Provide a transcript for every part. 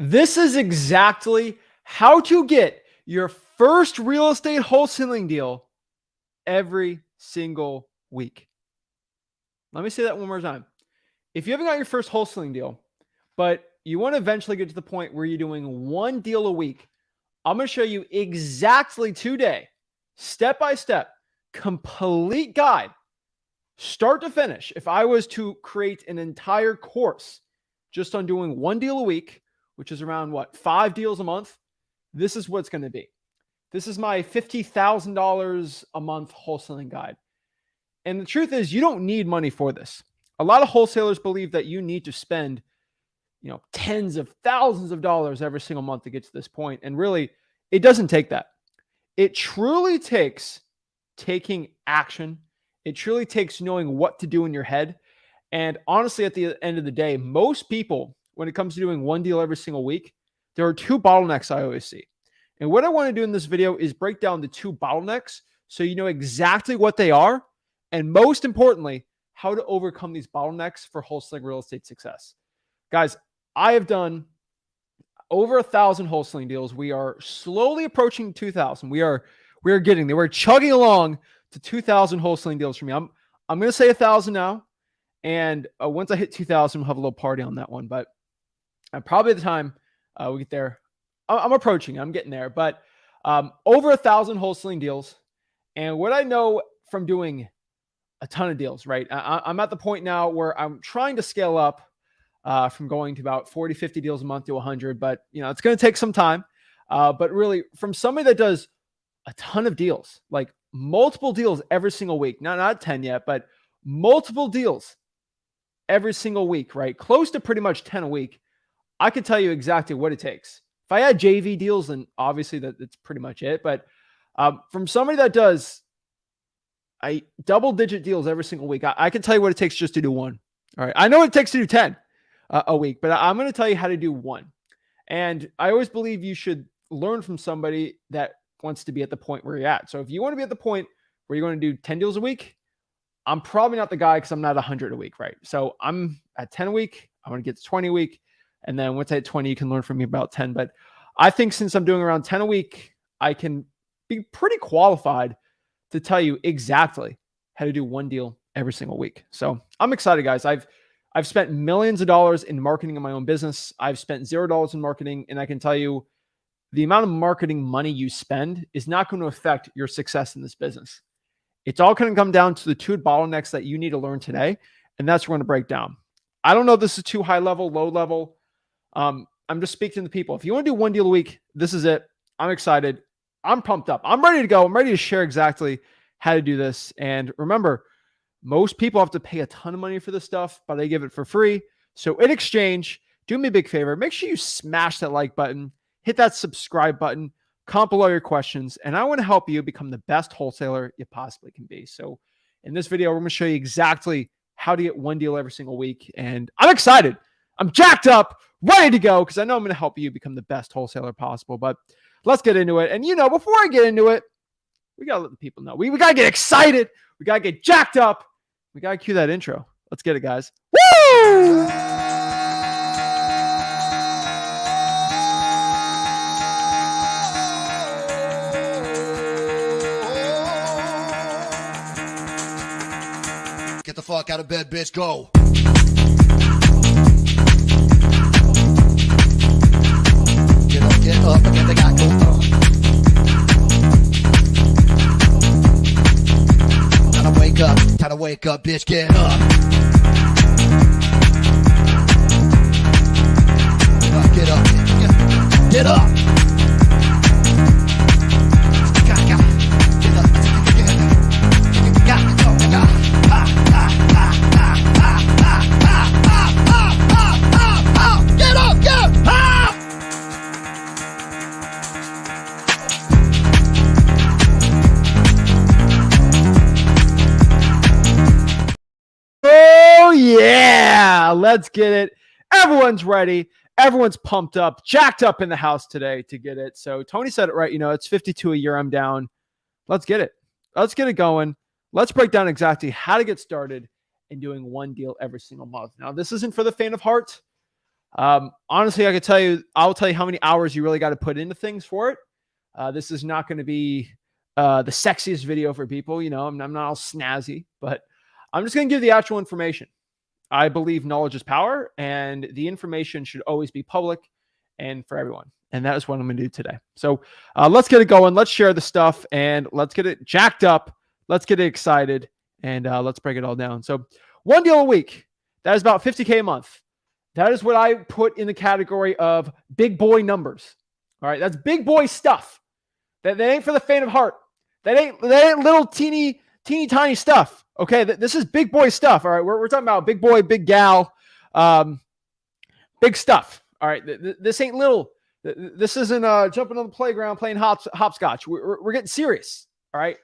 This is exactly how to get your first real estate wholesaling deal every single week. Let me say that one more time. If you haven't got your first wholesaling deal, but you want to eventually get to the point where you're doing one deal a week, I'm going to show you exactly today, step by step, complete guide, start to finish. If I was to create an entire course just on doing one deal a week, which is around 5 deals a month, this is what it's going to be. This is my $50,000 a month wholesaling guide. And the truth is, you don't need money for this. A lot of wholesalers believe that you need to spend, tens of thousands of dollars every single month to get to this point. And really, it doesn't take that. It truly takes taking action. It truly takes knowing what to do in your head. And honestly, at the end of the day, most people, when it comes to doing one deal every single week, there are two bottlenecks I always see. And what I want to do in this video is break down the two bottlenecks so you know exactly what they are. And most importantly, how to overcome these bottlenecks for wholesaling real estate success. Guys, I have done over 1,000 wholesaling deals. We are slowly approaching 2,000. We are getting there. We're chugging along to 2,000 wholesaling deals for me. I'm going to say 1,000 now. And once I hit 2,000, we'll have a little party on that one. But probably the time we get there, I'm approaching. I'm getting there. But over 1,000 wholesaling deals. And what I know from doing a ton of deals, right? I'm at the point now where I'm trying to scale up from going to about 40, 50 deals a month to 100. But, it's going to take some time. But really, from somebody that does a ton of deals, like multiple deals every single week, not 10 yet, but multiple deals every single week, right? Close to pretty much 10 a week. I can tell you exactly what it takes. If I had JV deals, then obviously that's pretty much it. But from somebody that does double-digit deals every single week, I can tell you what it takes just to do one. All right. I know it takes to do 10 a week, but I'm going to tell you how to do one. And I always believe you should learn from somebody that wants to be at the point where you're at. So if you want to be at the point where you're going to do 10 deals a week, I'm probably not the guy because I'm not 100 a week, right? So I'm at 10 a week. I want to get to 20 a week. And then once I hit 20, you can learn from me about 10. But I think since I'm doing around 10 a week, I can be pretty qualified to tell you exactly how to do one deal every single week. So I'm excited, guys. I've spent millions of dollars in marketing in my own business. I've spent $0 in marketing. And I can tell you the amount of marketing money you spend is not going to affect your success in this business. It's all going to come down to the two bottlenecks that you need to learn today. And that's what we're going to break down. I don't know if this is too high level, low level. I'm just speaking to people. If you want to do one deal a week, this is it. I'm excited. I'm pumped up. I'm ready to go. I'm ready to share exactly how to do this. And remember, most people have to pay a ton of money for this stuff, but they give it for free. So in exchange, do me a big favor. Make sure you smash that like button, hit that subscribe button, comment below your questions, and I want to help you become the best wholesaler you possibly can be. So in this video, we're going to show you exactly how to get one deal every single week. And I'm excited. I'm jacked up, ready to go, because I know I'm going to help you become the best wholesaler possible. But let's get into it. And before I get into it, we got to let the people know. We got to get excited. We got to get jacked up. We got to cue that intro. Let's get it, guys. Woo! Get the fuck out of bed, bitch. Go. Get up, and get the guy go. Time to wake up, bitch. Get up. Get up. Get up. Yeah, let's get it. Everyone's ready. Everyone's pumped up, jacked up in the house today to get it. So Tony said it right. It's 52 a year. I'm down. Let's get it. Let's get it going. Let's break down exactly how to get started in doing one deal every single month. Now, this isn't for the faint of heart. Honestly, I'll tell you how many hours you really got to put into things for it. This is not going to be the sexiest video for people. I'm not all snazzy, but I'm just going to give the actual information. I believe knowledge is power, and the information should always be public and for everyone. And that is what I'm going to do today. So let's get it going. Let's share the stuff and let's get it jacked up. Let's get it excited and let's break it all down. So one deal a week, that is about 50K a month. That is what I put in the category of big boy numbers. All right, that's big boy stuff. That ain't for the faint of heart. That ain't little teeny tiny stuff. Okay, this is big boy stuff. All right, we're talking about big boy, big gal, big stuff. All right, this ain't little. This isn't jumping on the playground playing hopscotch. We're getting serious. All right,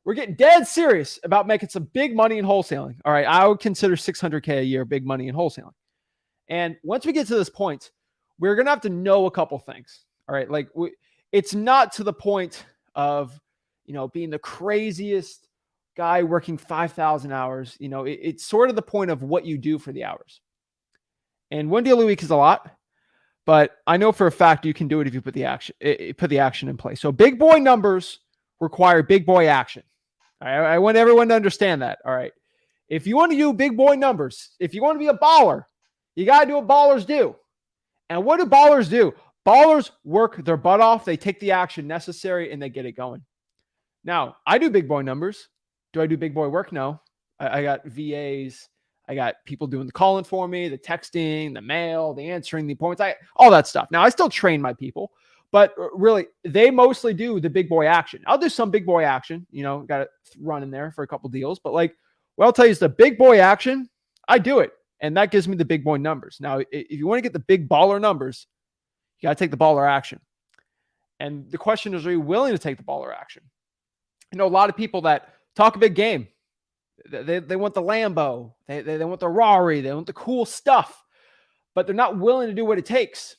we're getting dead serious about making some big money in wholesaling. All right, I would consider 600K a year big money in wholesaling. And once we get to this point, we're going to have to know a couple things. All right. Like it's not to the point of, being the craziest guy working 5,000 hours. It's sort of the point of what you do for the hours. And one deal a week is a lot, but I know for a fact you can do it if you put the action in place. So big boy numbers require big boy action. All right. I want everyone to understand that. All right. If you want to do big boy numbers, if you want to be a baller, you got to do what ballers do. And what do ballers do? Ballers work their butt off. They take the action necessary and they get it going. Now, I do big boy numbers. Do I do big boy work? No. I got VAs. I got people doing the calling for me, the texting, the mail, the answering the appointments, all that stuff. Now, I still train my people, but really, they mostly do the big boy action. I'll do some big boy action, got to run in there for a couple deals. But what I'll tell you is the big boy action, I do it. And that gives me the big boy numbers. Now, if you want to get the big baller numbers, you got to take the baller action. And the question is, are you willing to take the baller action? A lot of people that talk a big game, they want the Lambo, they want the Rari, they want the cool stuff, but they're not willing to do what it takes.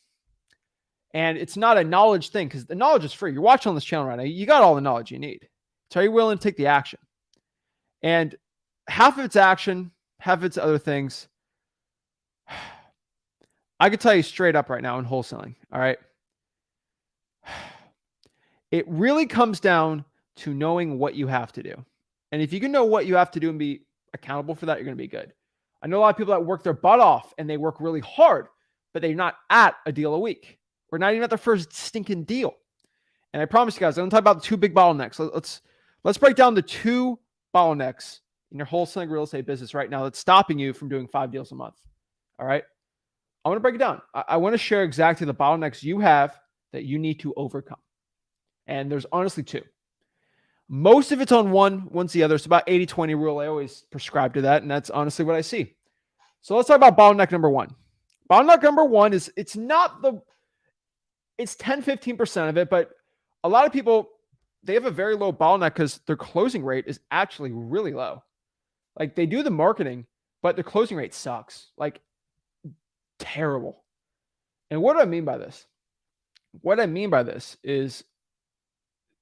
And it's not a knowledge thing because the knowledge is free. You're watching on this channel right now. You got all the knowledge you need. So are you willing to take the action? And half of it's action, half of it's other things. I could tell you straight up right now in wholesaling. All right. It really comes down to knowing what you have to do. And if you can know what you have to do and be accountable for that, you're going to be good. I know a lot of people that work their butt off and they work really hard, but they're not at a deal a week. We're not even at their first stinking deal. And I promise you guys, I'm going to talk about the two big bottlenecks. Let's break down the two bottlenecks in your wholesaling real estate business right now that's stopping you from doing 5 deals a month. All right. I want to break it down. I want to share exactly the bottlenecks you have that you need to overcome. And there's honestly two. Most of it's on one's the other. It's about 80-20 rule. I always prescribe to that. And that's honestly what I see. So let's talk about bottleneck number one. Bottleneck number one is it's 10-15% of it, but a lot of people, they have a very low bottleneck because their closing rate is actually really low. Like they do the marketing, but their closing rate sucks. Like terrible. And what do I mean by this? What I mean by this is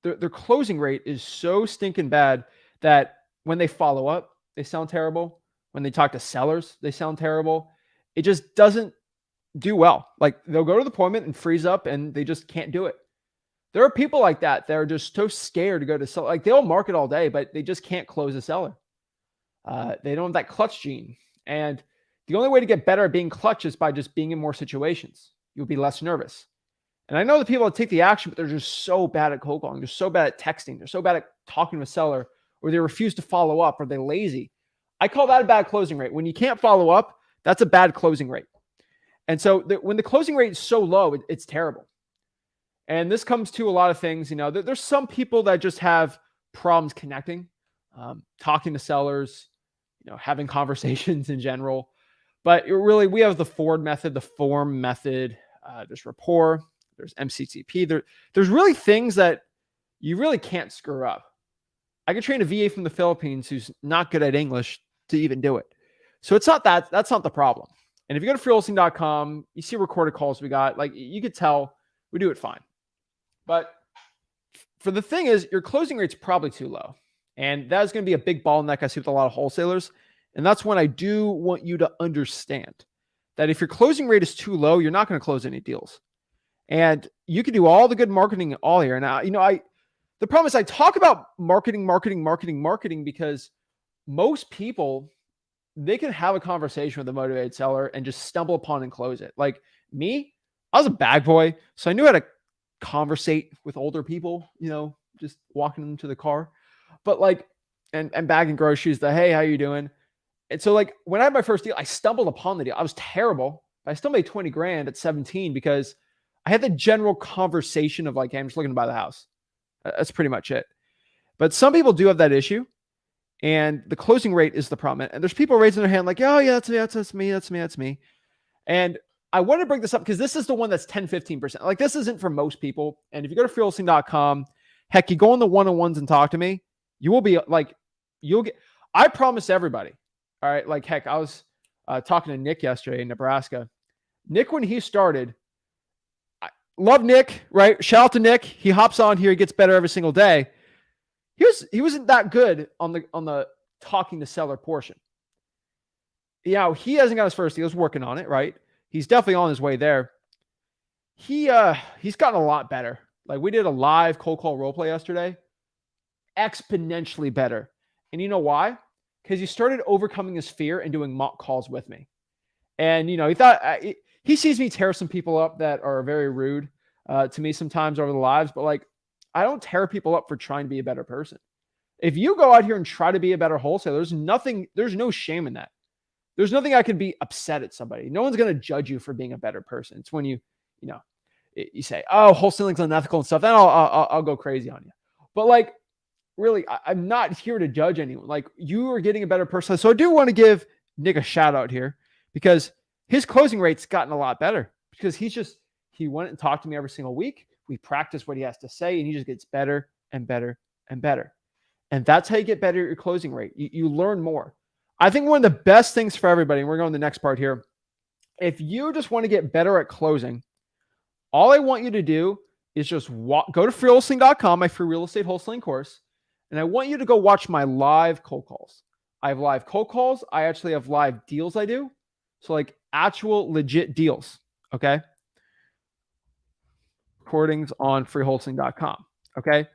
their closing rate is so stinking bad that when they follow up, they sound terrible. When they talk to sellers, they sound terrible. It just doesn't do well. Like they'll go to the appointment and freeze up and they just can't do it. There are people like that. They're just so scared to go to sell. Like they'll market all day, but they just can't close a seller. They don't have that clutch gene. And the only way to get better at being clutch is by just being in more situations. You'll be less nervous. And I know the people that take the action, but they're just so bad at cold calling. They're so bad at texting. They're so bad at talking to a seller, or they refuse to follow up, or they're lazy. I call that a bad closing rate. When you can't follow up, that's a bad closing rate. And so when the closing rate is so low, it's terrible. And this comes to a lot of things. There's some people that just have problems connecting, talking to sellers, having conversations in general. But really, we have the Ford method, the form method. There's rapport. There's MCTP. There's really things that you really can't screw up. I could train a VA from the Philippines who's not good at English to even do it. So it's not that. That's not the problem. And if you go to freewholesaling.com, you see recorded calls we got. Like you could tell we do it fine. But for the thing is, your closing rate's probably too low. And that is going to be a big bottleneck I see with a lot of wholesalers. And that's when I do want you to understand that if your closing rate is too low, you're not going to close any deals. And you can do all the good marketing all here. Now, the problem is I talk about marketing because most people, they can have a conversation with a motivated seller and just stumble upon and close it. Like me, I was a bag boy, so I knew how to conversate with older people, just walking them to the car. But like, and bagging groceries, hey, how you doing? And so like when I had my first deal, I stumbled upon the deal. I was terrible, but I still made 20 grand at 17 because I had the general conversation of like, hey, I'm just looking to buy the house. That's pretty much it. But some people do have that issue, and the closing rate is the problem. And there's people raising their hand like, oh yeah, that's me. And I want to bring this up because this is the one that's 10, 15%. Like this isn't for most people. And if you go to freewheeling.com, heck, you go on the one-on-ones and talk to me, you will be like, I promise everybody. All right. Like, heck, I was talking to Nick yesterday in Nebraska. Nick, when he started, I love Nick, right? Shout out to Nick. He hops on here. He gets better every single day. He wasn't that good on the talking to seller portion. Yeah, he hasn't got his first deal. He's working on it, right? He's definitely on his way there. He's gotten a lot better. Like we did a live cold call role play yesterday. Exponentially better. And you know why? Because he started overcoming his fear and doing mock calls with me. And, he thought he sees me tear some people up that are very rude to me sometimes over the lives. But like, I don't tear people up for trying to be a better person. If you go out here and try to be a better wholesaler, there's no shame in that. There's nothing I could be upset at somebody. No one's going to judge you for being a better person. It's when you say, oh, wholesaling's unethical and stuff. Then I'll go crazy on you. But like, really, I'm not here to judge anyone. Like you are getting a better person. So I do want to give Nick a shout out here because his closing rate's gotten a lot better because he went and talked to me every single week. We practice what he has to say and he just gets better and better and better. And that's how you get better at your closing rate. You learn more. I think one of the best things for everybody, and we're going to the next part here. If you just want to get better at closing, all I want you to do is just go to freewheeling.com, my free real estate wholesaling course. And I want you to go watch my live cold calls. I have live cold calls. I actually have live deals I do. So like actual legit deals. Okay. Recordings on freewheeling.com. Okay.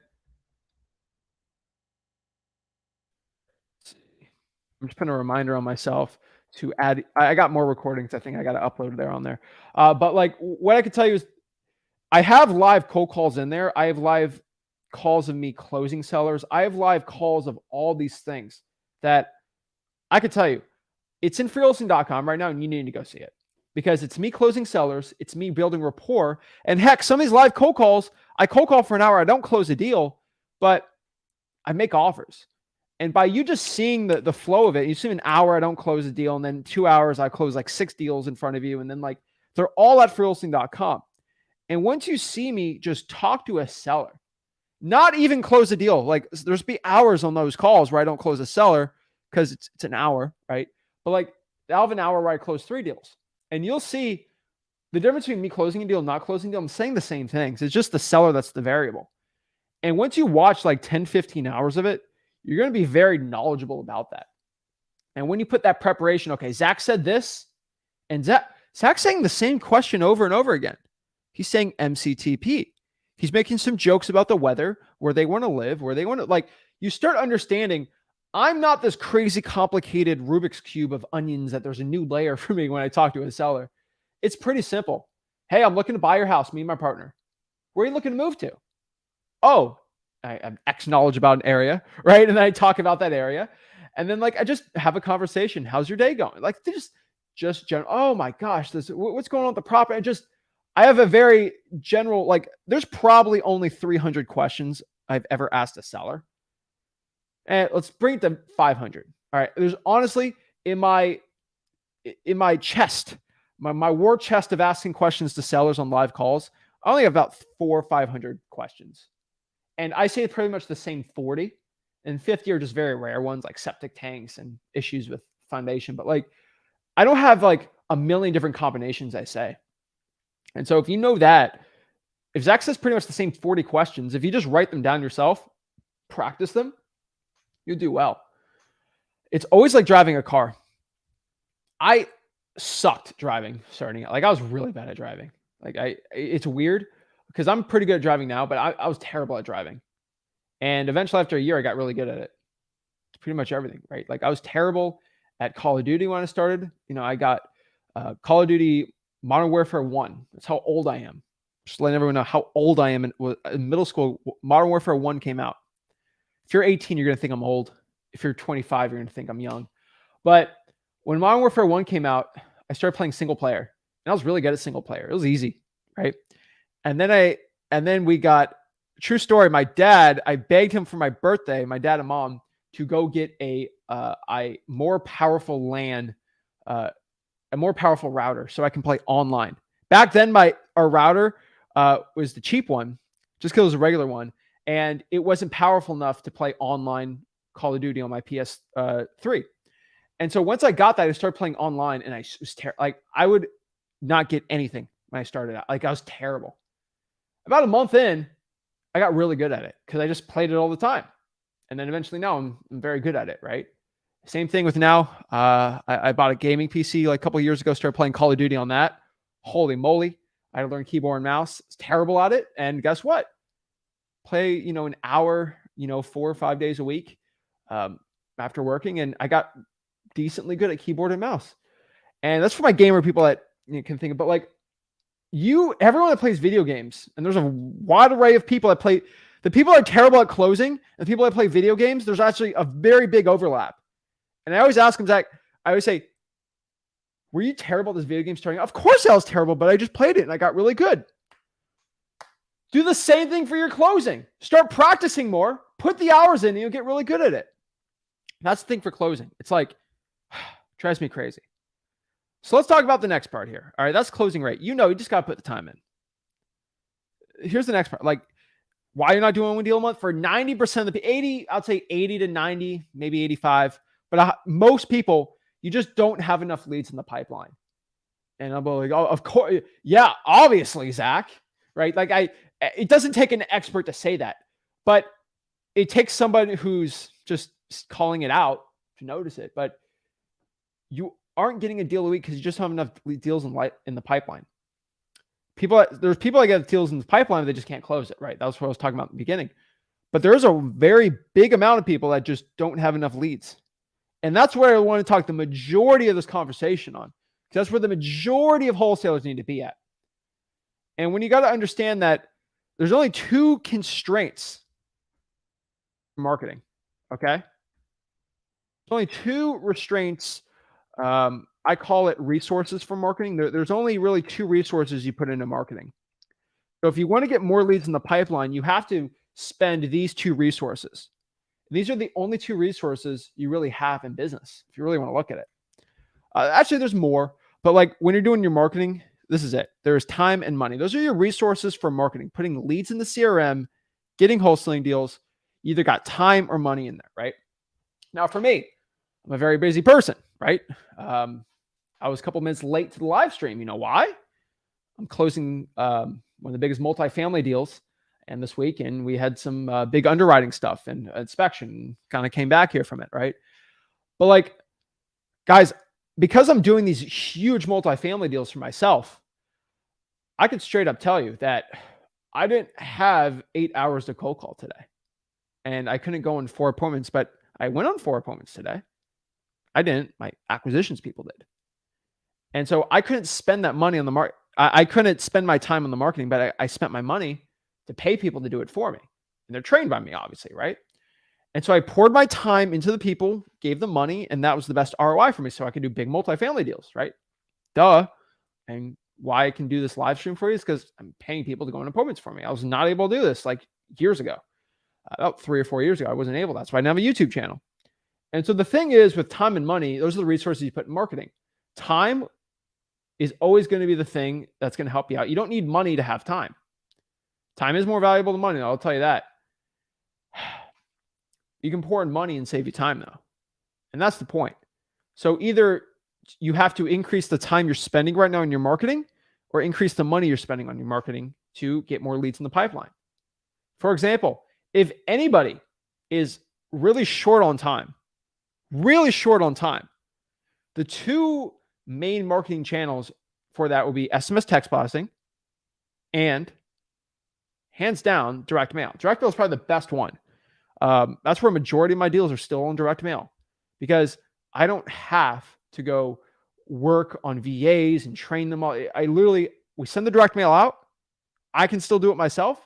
I'm just putting a reminder on myself to add. I got more recordings. I think I got to upload there on there. But like what I could tell you is I have live cold calls in there. I have live calls of me closing sellers. I have live calls of all these things that I could tell you. It's in freewheeling.com right now, and you need to go see it because it's me closing sellers. It's me building rapport. And heck, some of these live cold calls, I cold call for an hour. I don't close a deal, but I make offers. And by you just seeing the flow of it, you see an hour, I don't close a deal. And then 2 hours, I close like 6 deals in front of you. And then like, they're all at freewheeling.com. And once you see me just talk to a seller, not even close a deal, like there's be hours on those calls where I don't close a seller because it's an hour, right? But like I'll have an hour where I close 3 deals. And you'll see the difference between me closing a deal and not closing a deal. I'm saying the same things. It's just the seller that's the variable. And once you watch like 10, 15 hours of it, you're going to be very knowledgeable about that. And when you put that preparation, okay, Zach said this, and Zach's saying the same question over and over again. He's saying MCTP. He's making some jokes about the weather, where they want to live, where they want to, like, you start understanding, I'm not this crazy complicated Rubik's Cube of onions that there's a new layer for me when I talk to a seller. It's pretty simple. Hey, I'm looking to buy your house, me and my partner. Where are you looking to move to? Oh, I have X knowledge about an area, right? And then I talk about that area. And then like, I just have a conversation. How's your day going? Like just general, oh my gosh, what's going on with the property? I have a very general, like there's probably only 300 questions I've ever asked a seller. And let's bring it to 500. All right. There's honestly in my chest, my war chest of asking questions to sellers on live calls, I only have about 400 or 500 questions. And I say pretty much the same 40, and 50 are just very rare ones like septic tanks and issues with foundation. But like, I don't have like a million different combinations I say. And so if you know that, if Zach says pretty much the same 40 questions, if you just write them down yourself, practice them, you'll do well. It's always like driving a car. sucked driving starting out. Like I was really bad at driving. It's weird because I'm pretty good at driving now, but I was terrible at driving. And eventually after a year, I got really good at it. It's pretty much everything, right? Like I was terrible at Call of Duty when I started. I got Call of Duty Modern Warfare 1. That's how old I am. Just letting everyone know how old I am. In middle school, Modern Warfare 1 came out. If you're 18, you're going to think I'm old. If you're 25, you're going to think I'm young. But when Modern Warfare 1 came out, I started playing single player. And I was really good at single player. It was easy, right? And then we got, true story, my dad, I begged him for my birthday, my dad and mom, to go get a more powerful LAN, a more powerful router so I can play online. Back then, our router was the cheap one, just because it was a regular one. And it wasn't powerful enough to play online Call of Duty on my PS3. And so once I got that, I started playing online, and I was like, I would not get anything when I started out. Like I was terrible. About a month in, I got really good at it because I just played it all the time. And then eventually now I'm very good at it, right? Same thing with now. I bought a gaming PC like a couple of years ago, started playing Call of Duty on that. Holy moly. I had to learn keyboard and mouse. It's terrible at it. And guess what? Play, an hour, 4 or 5 days a week after working. And I got decently good at keyboard and mouse. And that's for my gamer people that can think of. But like everyone that plays video games, and there's a wide array of people that play. The people that are terrible at closing and the people that play video games, there's actually a very big overlap. And I always ask them, Zach, I always say, were you terrible at this video game starting out? Of course I was terrible, but I just played it and I got really good. Do the same thing for your closing. Start practicing more, put the hours in, and you'll get really good at it. That's the thing for closing. It's like, drives me crazy. So let's talk about the next part here. All right, that's closing rate. You just got to put the time in. Here's the next part. Like, why you're not doing one deal a month? For 90% of the 80, I'd say 80 to 90, maybe 85. But most people, you just don't have enough leads in the pipeline. And I'm like, oh, of course. Yeah, obviously, Zach. Right? Like it doesn't take an expert to say that, but it takes somebody who's just calling it out to notice it. But you aren't getting a deal a week because you just have enough deals in the pipeline. There's people that get deals in the pipeline, but they just can't close it, right? That was what I was talking about in the beginning. But there's a very big amount of people that just don't have enough leads. And that's where I want to talk the majority of this conversation on, because that's where the majority of wholesalers need to be at. And when you got to understand that there's only 2 constraints for marketing, okay? There's only 2 restraints. I call it resources for marketing. There's only really 2 resources you put into marketing. So if you want to get more leads in the pipeline, you have to spend these 2 resources. These are the only 2 resources you really have in business, if you really want to look at it. Actually, there's more, but like when you're doing your marketing, this is it. There's time and money. Those are your resources for marketing, putting leads in the CRM, getting wholesaling deals. You either got time or money in there, right? Now, for me, I'm a very busy person, right? I was a couple minutes late to the live stream. You know why? I'm closing one of the biggest multifamily deals and this week, and we had some big underwriting stuff and inspection. Kind of came back here from it, right? But like, guys, because I'm doing these huge multifamily deals for myself, I could straight up tell you that I didn't have 8 hours to cold call today, and I couldn't go on 4 appointments, but I went on 4 appointments today. I didn't. My acquisitions people did. And so I couldn't spend that money on the market. I couldn't spend my time on the marketing, but I spent my money to pay people to do it for me. And they're trained by me, obviously, right? And so I poured my time into the people, gave them money, and that was the best ROI for me. So I could do big multifamily deals, right? Duh. And why I can do this live stream for you is because I'm paying people to go on appointments for me. I was not able to do this like years ago. About 3 or 4 years ago, I wasn't able. That's why I didn't have a YouTube channel. And so the thing is, with time and money, those are the resources you put in marketing. Time is always going to be the thing that's going to help you out. You don't need money to have time. Time is more valuable than money, I'll tell you that. You can pour in money and save you time, though. And that's the point. So either you have to increase the time you're spending right now in your marketing, or increase the money you're spending on your marketing to get more leads in the pipeline. For example, if anybody is really short on time, the 2 main marketing channels for that will be SMS text blasting and hands down direct mail. Direct mail is probably the best one. That's where a majority of my deals are still on direct mail because I don't have to go work on VAs and train them all. We send the direct mail out. I can still do it myself.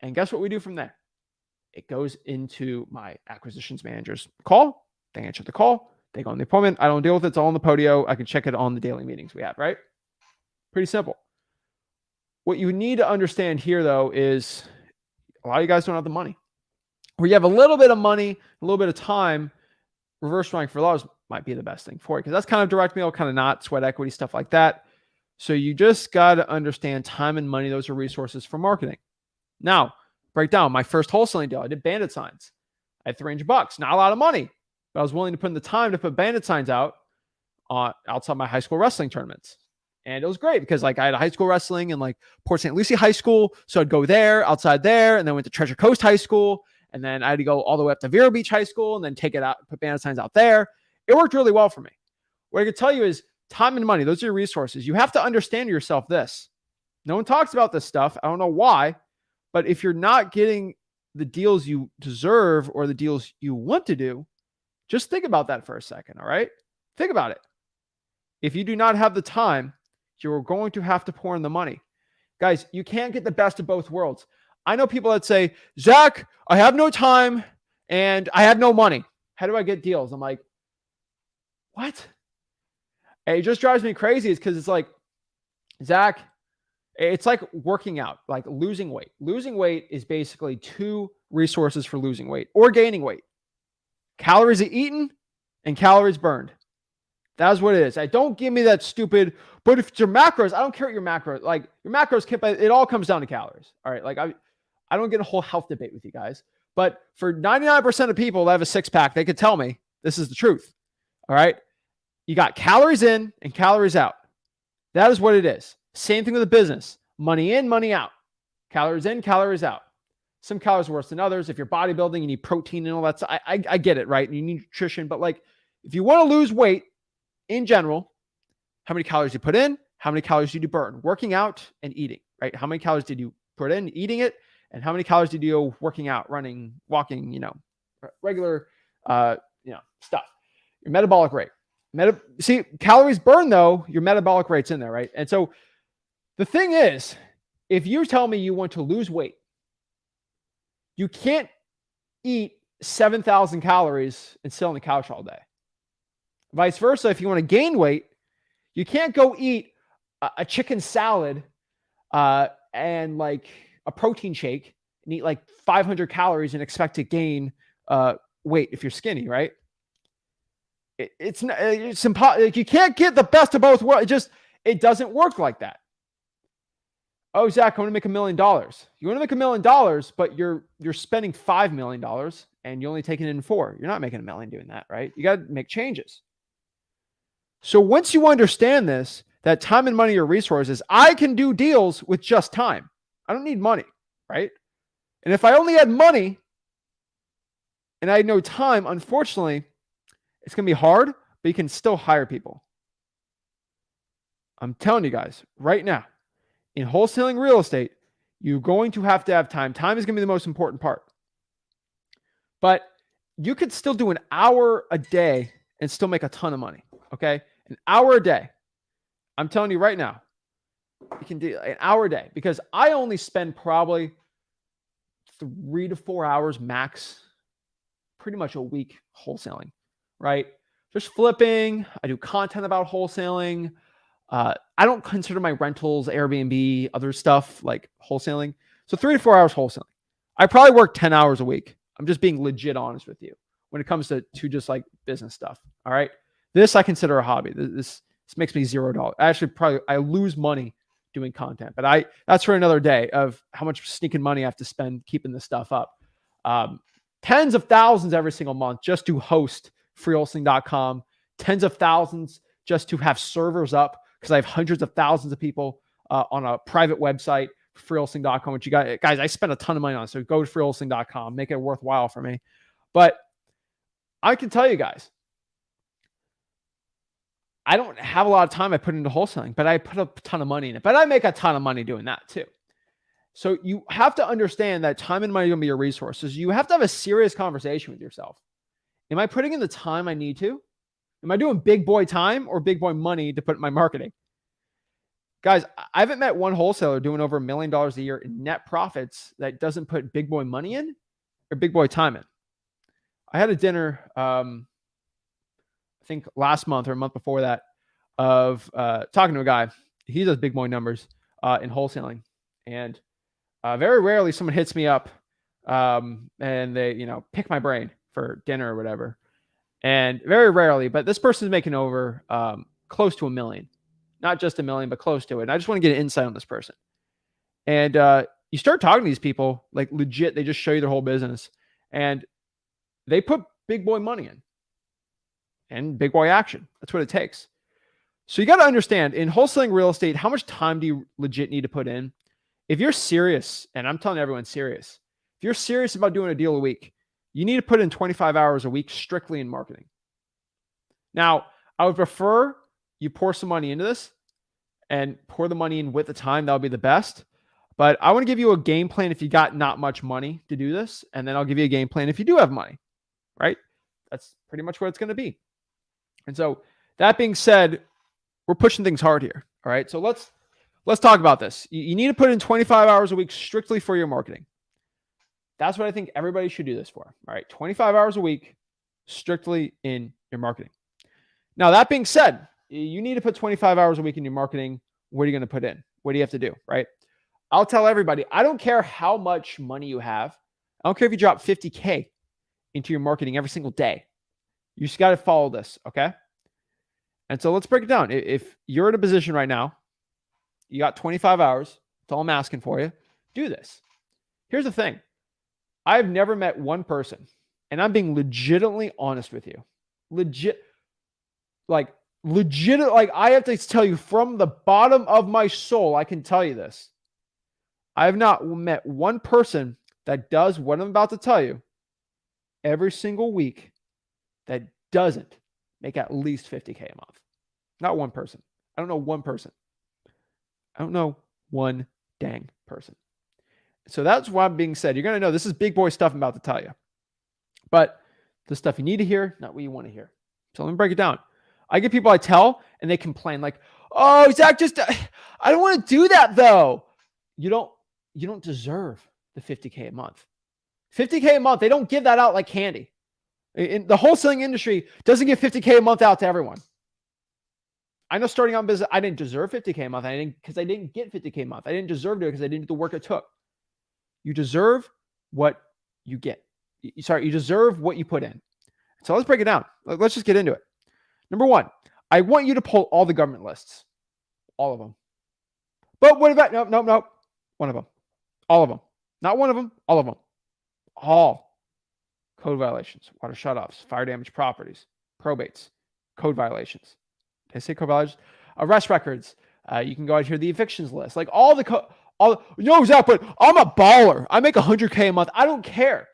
And guess what we do from there? It goes into my acquisitions manager's call. They answer the call. They go on the appointment. I don't deal with it. It's all on the Podio. I can check it on the daily meetings we have, right? Pretty simple. What you need to understand here, though, is a lot of you guys don't have the money. Where you have a little bit of money, a little bit of time, reverse running for laws might be the best thing for you because that's kind of direct mail, kind of not sweat equity, stuff like that. So you just got to understand time and money. Those are resources for marketing. Now, break down my first wholesaling deal. I did bandit signs. I had $300, not a lot of money, but I was willing to put in the time to put bandit signs out outside my high school wrestling tournaments. And it was great because I had a high school wrestling in Port St. Lucie High School. So I'd go there, outside there, and then went to Treasure Coast High School. And then I had to go all the way up to Vero Beach High School and then take it out, put bandit signs out there. It worked really well for me. What I could tell you is time and money. Those are your resources. You have to understand yourself this. No one talks about this stuff. I don't know why, but if you're not getting the deals you deserve or the deals you want to do, just think about that for a second. All right. Think about it. If you do not have the time, you're going to have to pour in the money. Guys, you can't get the best of both worlds. I know people that say, Zach, I have no time and I have no money. How do I get deals? I'm like, what? And it just drives me crazy is because it's like, Zach, it's like working out, like losing weight. Losing weight is basically two resources for losing weight or gaining weight. Calories eaten and calories burned. That's what it is. Don't give me that stupid, but if it's your macros, I don't care what your macros, your macros, it all comes down to calories. All right. I don't get a whole health debate with you guys, but for 99% of people that have a six pack, they could tell me this is the truth. All right. You got calories in and calories out. That is what it is. Same thing with a business. Money in, money out. Calories in, calories out. Some calories are worse than others. If you're bodybuilding, you need protein and all that stuff. I get it, right? You need nutrition, but if you want to lose weight in general, how many calories do you put in? How many calories do you burn? Working out and eating, right? How many calories did you put in eating it? And how many calories did you do working out, running, walking, regular, stuff? Your metabolic rate. See, calories burn though, your metabolic rate's in there, right? And so the thing is, if you tell me you want to lose weight, you can't eat 7,000 calories and sit on the couch all day. Vice versa, if you want to gain weight, you can't go eat a chicken salad and a protein shake and eat 500 calories and expect to gain weight if you're skinny, right? It's impossible. You can't get the best of both worlds. It doesn't work like that. Oh, Zach, I want to make $1 million. You want to make $1 million, but you're spending $5 million and you're only taking it in 4. You're not making $1 million doing that, right? You got to make changes. So once you understand this, that time and money are resources, I can do deals with just time. I don't need money, right? And if I only had money and I had no time, unfortunately, it's going to be hard, but you can still hire people. I'm telling you guys right now, in wholesaling real estate, you're going to have time. Time is going to be the most important part. But you could still do an hour a day and still make a ton of money. Okay. An hour a day. I'm telling you right now, you can do an hour a day because I only spend probably 3 to 4 hours max, pretty much a week wholesaling, right? Just flipping. I do content about wholesaling. I don't consider my rentals, Airbnb, other stuff like wholesaling. So 3 to 4 hours wholesaling. I probably work 10 hours a week. I'm just being legit honest with you when it comes to just business stuff. All right. This I consider a hobby. This makes me $0. Actually, I lose money doing content, but that's for another day of how much sneaking money I have to spend keeping this stuff up. Tens of thousands every single month just to host freewholesaling.com. Tens of thousands just to have servers up because I have hundreds of thousands of people on a private website, freewholesaling.com, which you guys, I spend a ton of money on. So go to freewholesaling.com, make it worthwhile for me. But I can tell you guys, I don't have a lot of time I put into wholesaling, but I put a ton of money in it. But I make a ton of money doing that too. So you have to understand that time and money are going to be your resources. You have to have a serious conversation with yourself. Am I putting in the time I need to? Am I doing big boy time or big boy money to put in my marketing? Guys, I haven't met one wholesaler doing over $1 million a year in net profits that doesn't put big boy money in or big boy time in. I had a dinner, I think last month or a month before that, of talking to a guy. He does big boy numbers in wholesaling, and very rarely someone hits me up and they, pick my brain for dinner or whatever. And very rarely, but this person's making over close to $1 million, not just $1 million, but close to it. And I just want to get an insight on this person. And you start talking to these people, like legit, they just show you their whole business, and they put big boy money in and big boy action. That's what it takes. So you got to understand, in wholesaling real estate, how much time do you legit need to put in? If you're serious, and I'm telling everyone serious, if you're serious about doing a deal a week, you need to put in 25 hours a week strictly in marketing. Now, I would prefer you pour some money into this and pour the money in with the time. That would be the best. But I want to give you a game plan if you got not much money to do this. And then I'll give you a game plan if you do have money, right? That's pretty much what it's going to be. And so that being said, we're pushing things hard here. All right. So let's talk about this. You need to put in 25 hours a week strictly for your marketing. That's what I think everybody should do this for. All right. 25 hours a week strictly in your marketing. Now, that being said, you need to put 25 hours a week in your marketing. What are you going to put in? What do you have to do? Right. I'll tell everybody, I don't care how much money you have. I don't care if you drop 50K into your marketing every single day. You just got to follow this. Okay. And so let's break it down. If you're in a position right now, you got 25 hours. That's all I'm asking for you. Do this. Here's the thing. I've never met one person, and I'm being legitimately honest with you. Like I have to tell you from the bottom of my soul, I can tell you this. I have not met one person that does what I'm about to tell you every single week that doesn't make at least 50K a month. Not one person. I don't know one person. I don't know one dang person. So that's why I'm being said. You're going to know this is big boy stuff I'm about to tell you. But the stuff you need to hear, not what you want to hear. So let me break it down. I get people I tell and they complain like, oh, Zach, I don't want to do that though. You don't deserve the 50K a month. 50K a month, they don't give that out like candy. In the wholesaling industry doesn't give 50K a month out to everyone. I know starting out in business, I didn't deserve 50K a month. Because I didn't get 50K a month. I didn't deserve to because I didn't do the work it took. You deserve what you get. You deserve what you put in. So let's break it down. Let's just get into it. Number one, I want you to pull all the government lists. All of them. But what about, nope. One of them. All of them. Not one of them, all of them. All. Code violations, water shutoffs, fire damage properties, probates, code violations. Did I say code violations? Arrest records. You can go out here, the evictions list. Like Zach, but I'm a baller. I make 100K a month. I don't care.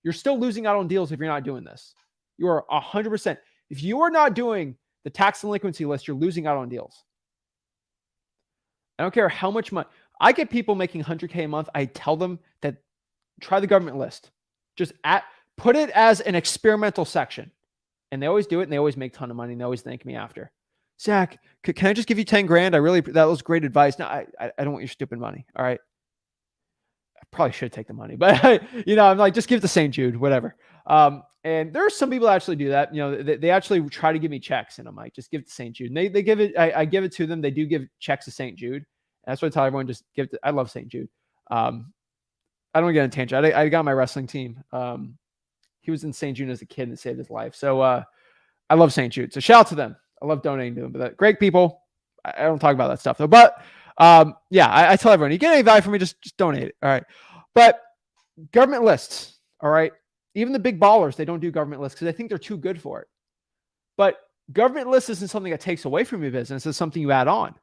You're still losing out on deals if you're not doing this. You are 100%. If you are not doing the tax delinquency list, you're losing out on deals. I don't care how much money. I get people making 100K a month. I tell them that try the government list. Just put it as an experimental section. And they always do it and they always make a ton of money and they always thank me after. Zach, can I just give you 10 grand? That was great advice. No, I don't want your stupid money. All right. I probably should take the money, but I'm like, just give it to St. Jude, whatever. And there are some people that actually do that. They actually try to give me checks and I'm like, just give it to St. Jude. And they give it, I give it to them. They do give checks to St. Jude. And that's what I tell everyone, just give it I love St. Jude. I don't get on a tangent. I got my wrestling team. He was in St. Jude as a kid and saved his life. So I love St. Jude. So shout out to them. I love donating to them. But great people. I don't talk about that stuff though. But I tell everyone, you get any value from me, just donate it. All right. But government lists. All right. Even the big ballers, they don't do government lists because they think they're too good for it. But government lists isn't something that takes away from your business. It's something you add on.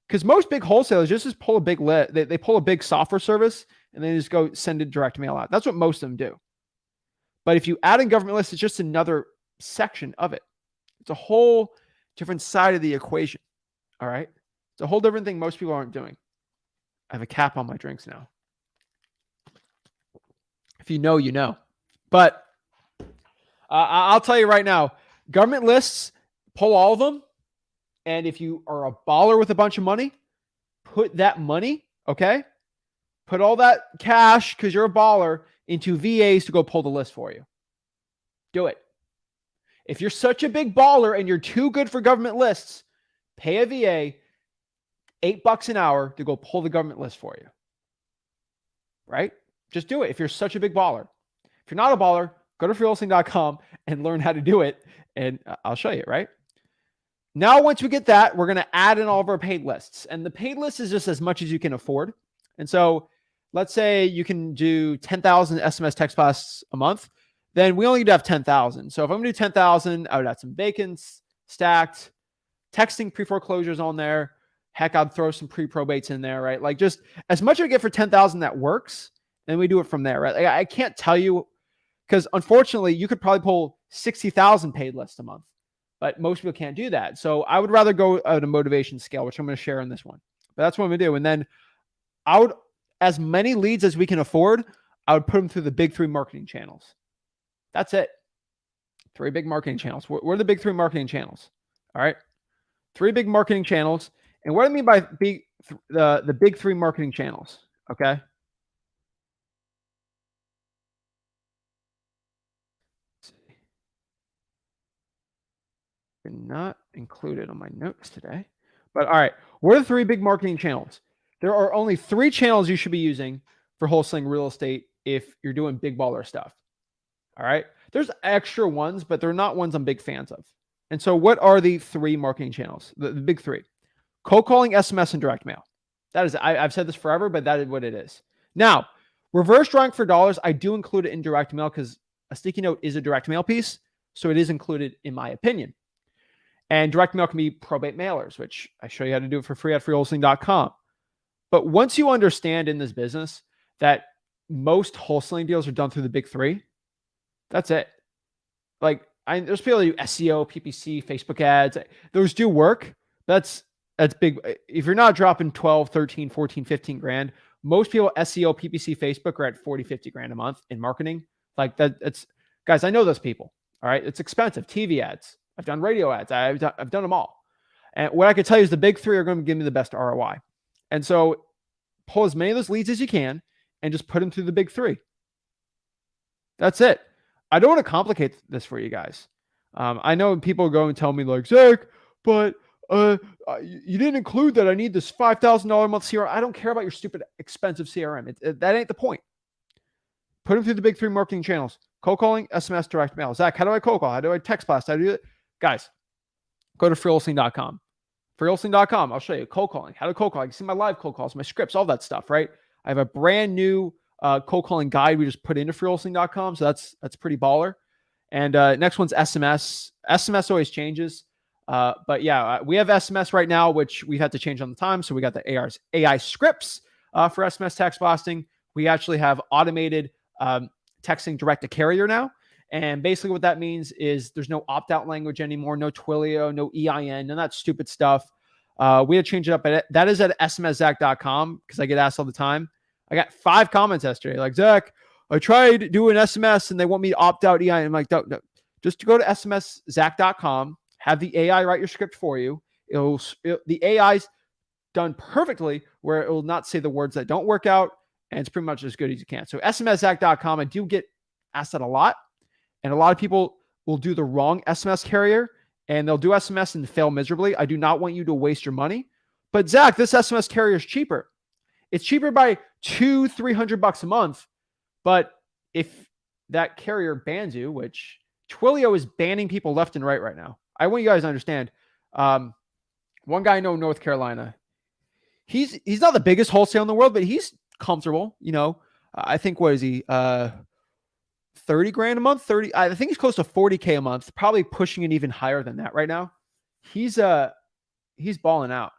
Because most big wholesalers just pull a big list. They pull a big software service and then just go send it direct mail out. That's what most of them do. But if you add in government lists, it's just another section of it. It's a whole different side of the equation. All right. It's a whole different thing most people aren't doing. I have a cap on my drinks now. If you know, you know. But I'll tell you right now, government lists, pull all of them. And if you are a baller with a bunch of money, put that money, okay? Put all that cash, because you're a baller, into VAs to go pull the list for you. Do it. If you're such a big baller and you're too good for government lists, pay a VA $8 an hour to go pull the government list for you. Right? Just do it if you're such a big baller. If you're not a baller, go to freewholesaling.com and learn how to do it, and I'll show you, right? Now, once we get that, we're going to add in all of our paid lists. And the paid list is just as much as you can afford. And so let's say you can do 10,000 SMS text blasts a month. Then we only need to have 10,000. So if I'm going to do 10,000, I would add some vacants, stacked, texting pre-foreclosures on there. Heck, I'd throw some pre-probates in there, right? Like just as much as I get for 10,000 that works, then we do it from there, right? Like I can't tell you, because unfortunately, you could probably pull 60,000 paid lists a month, but most people can't do that. So I would rather go at a motivation scale, which I'm going to share in this one. But that's what I'm going to do. And then I would, as many leads as we can afford, I would put them through the big 3 marketing channels. That's it. 3 big marketing channels. What are the big 3 marketing channels? All right. 3 big marketing channels. And what I mean by the big 3 marketing channels, okay? They're not included on my notes today. But all right, what are the 3 big marketing channels? There are only 3 channels you should be using for wholesaling real estate if you're doing big baller stuff. All right. There's extra ones, but they're not ones I'm big fans of. And so what are the 3 marketing channels? The big 3. Cold calling, SMS, and direct mail. That is, I've said this forever, but that is what it is. Now, reverse drawing for dollars, I do include it in direct mail because a sticky note is a direct mail piece. So it is included in my opinion. And direct mail can be probate mailers, which I show you how to do it for free at freewholesaling.com. But once you understand in this business that most wholesaling deals are done through the big 3, that's it. Like there's people that do SEO, PPC, Facebook ads. Those do work. That's big. If you're not dropping 12, 13, 14, 15 grand, most people SEO, PPC, Facebook are at 40, 50 grand a month in marketing. Like that's guys, I know those people. All right. It's expensive. TV ads. I've done radio ads. I've done them all. And what I can tell you is the big 3 are going to give me the best ROI. And so pull as many of those leads as you can and just put them through the big 3. That's it. I don't want to complicate this for you guys. I know people go and tell me like, Zach, but you didn't include that I need this $5,000 a month CRM. I don't care about your stupid expensive CRM. That ain't the point. Put them through the big 3 marketing channels. Cold calling, SMS, direct mail. Zach, how do I cold call? How do I text blast? How do I do it? Guys, go to freewholesaling.com. Freewholesaling.com. I'll show you cold calling. How to cold call. You can see my live cold calls, my scripts, all that stuff, right? I have a brand new cold calling guide we just put into freewholesaling.com. So that's pretty baller. And next one's SMS. SMS always changes. But yeah, we have SMS right now, which we've had to change on the time. So we got the AI scripts for SMS text blasting. We actually have automated texting direct to carrier now. And basically what that means is there's no opt-out language anymore, no Twilio, no EIN, none of that stupid stuff. We had to change it up. That is at smszach.com because I get asked all the time. I got 5 comments yesterday like, Zach, I tried doing SMS and they want me to opt out EIN. I'm like, no. Just go to smszach.com, have the AI write your script for you. The AI's done perfectly where it will not say the words that don't work out, and it's pretty much as good as you can. So smszach.com, I do get asked that a lot, and a lot of people will do the wrong SMS carrier, and they'll do SMS and fail miserably. I do not want you to waste your money. But Zach, this SMS carrier is cheaper. It's cheaper by $200-300 a month. But if that carrier bans you, which Twilio is banning people left and right now. I want you guys to understand. One guy I know in North Carolina, he's not the biggest wholesale in the world, but he's comfortable. You know, I think, what is he? 30 grand a month, 30. I think he's close to 40K a month, probably pushing it even higher than that right now. He's balling out.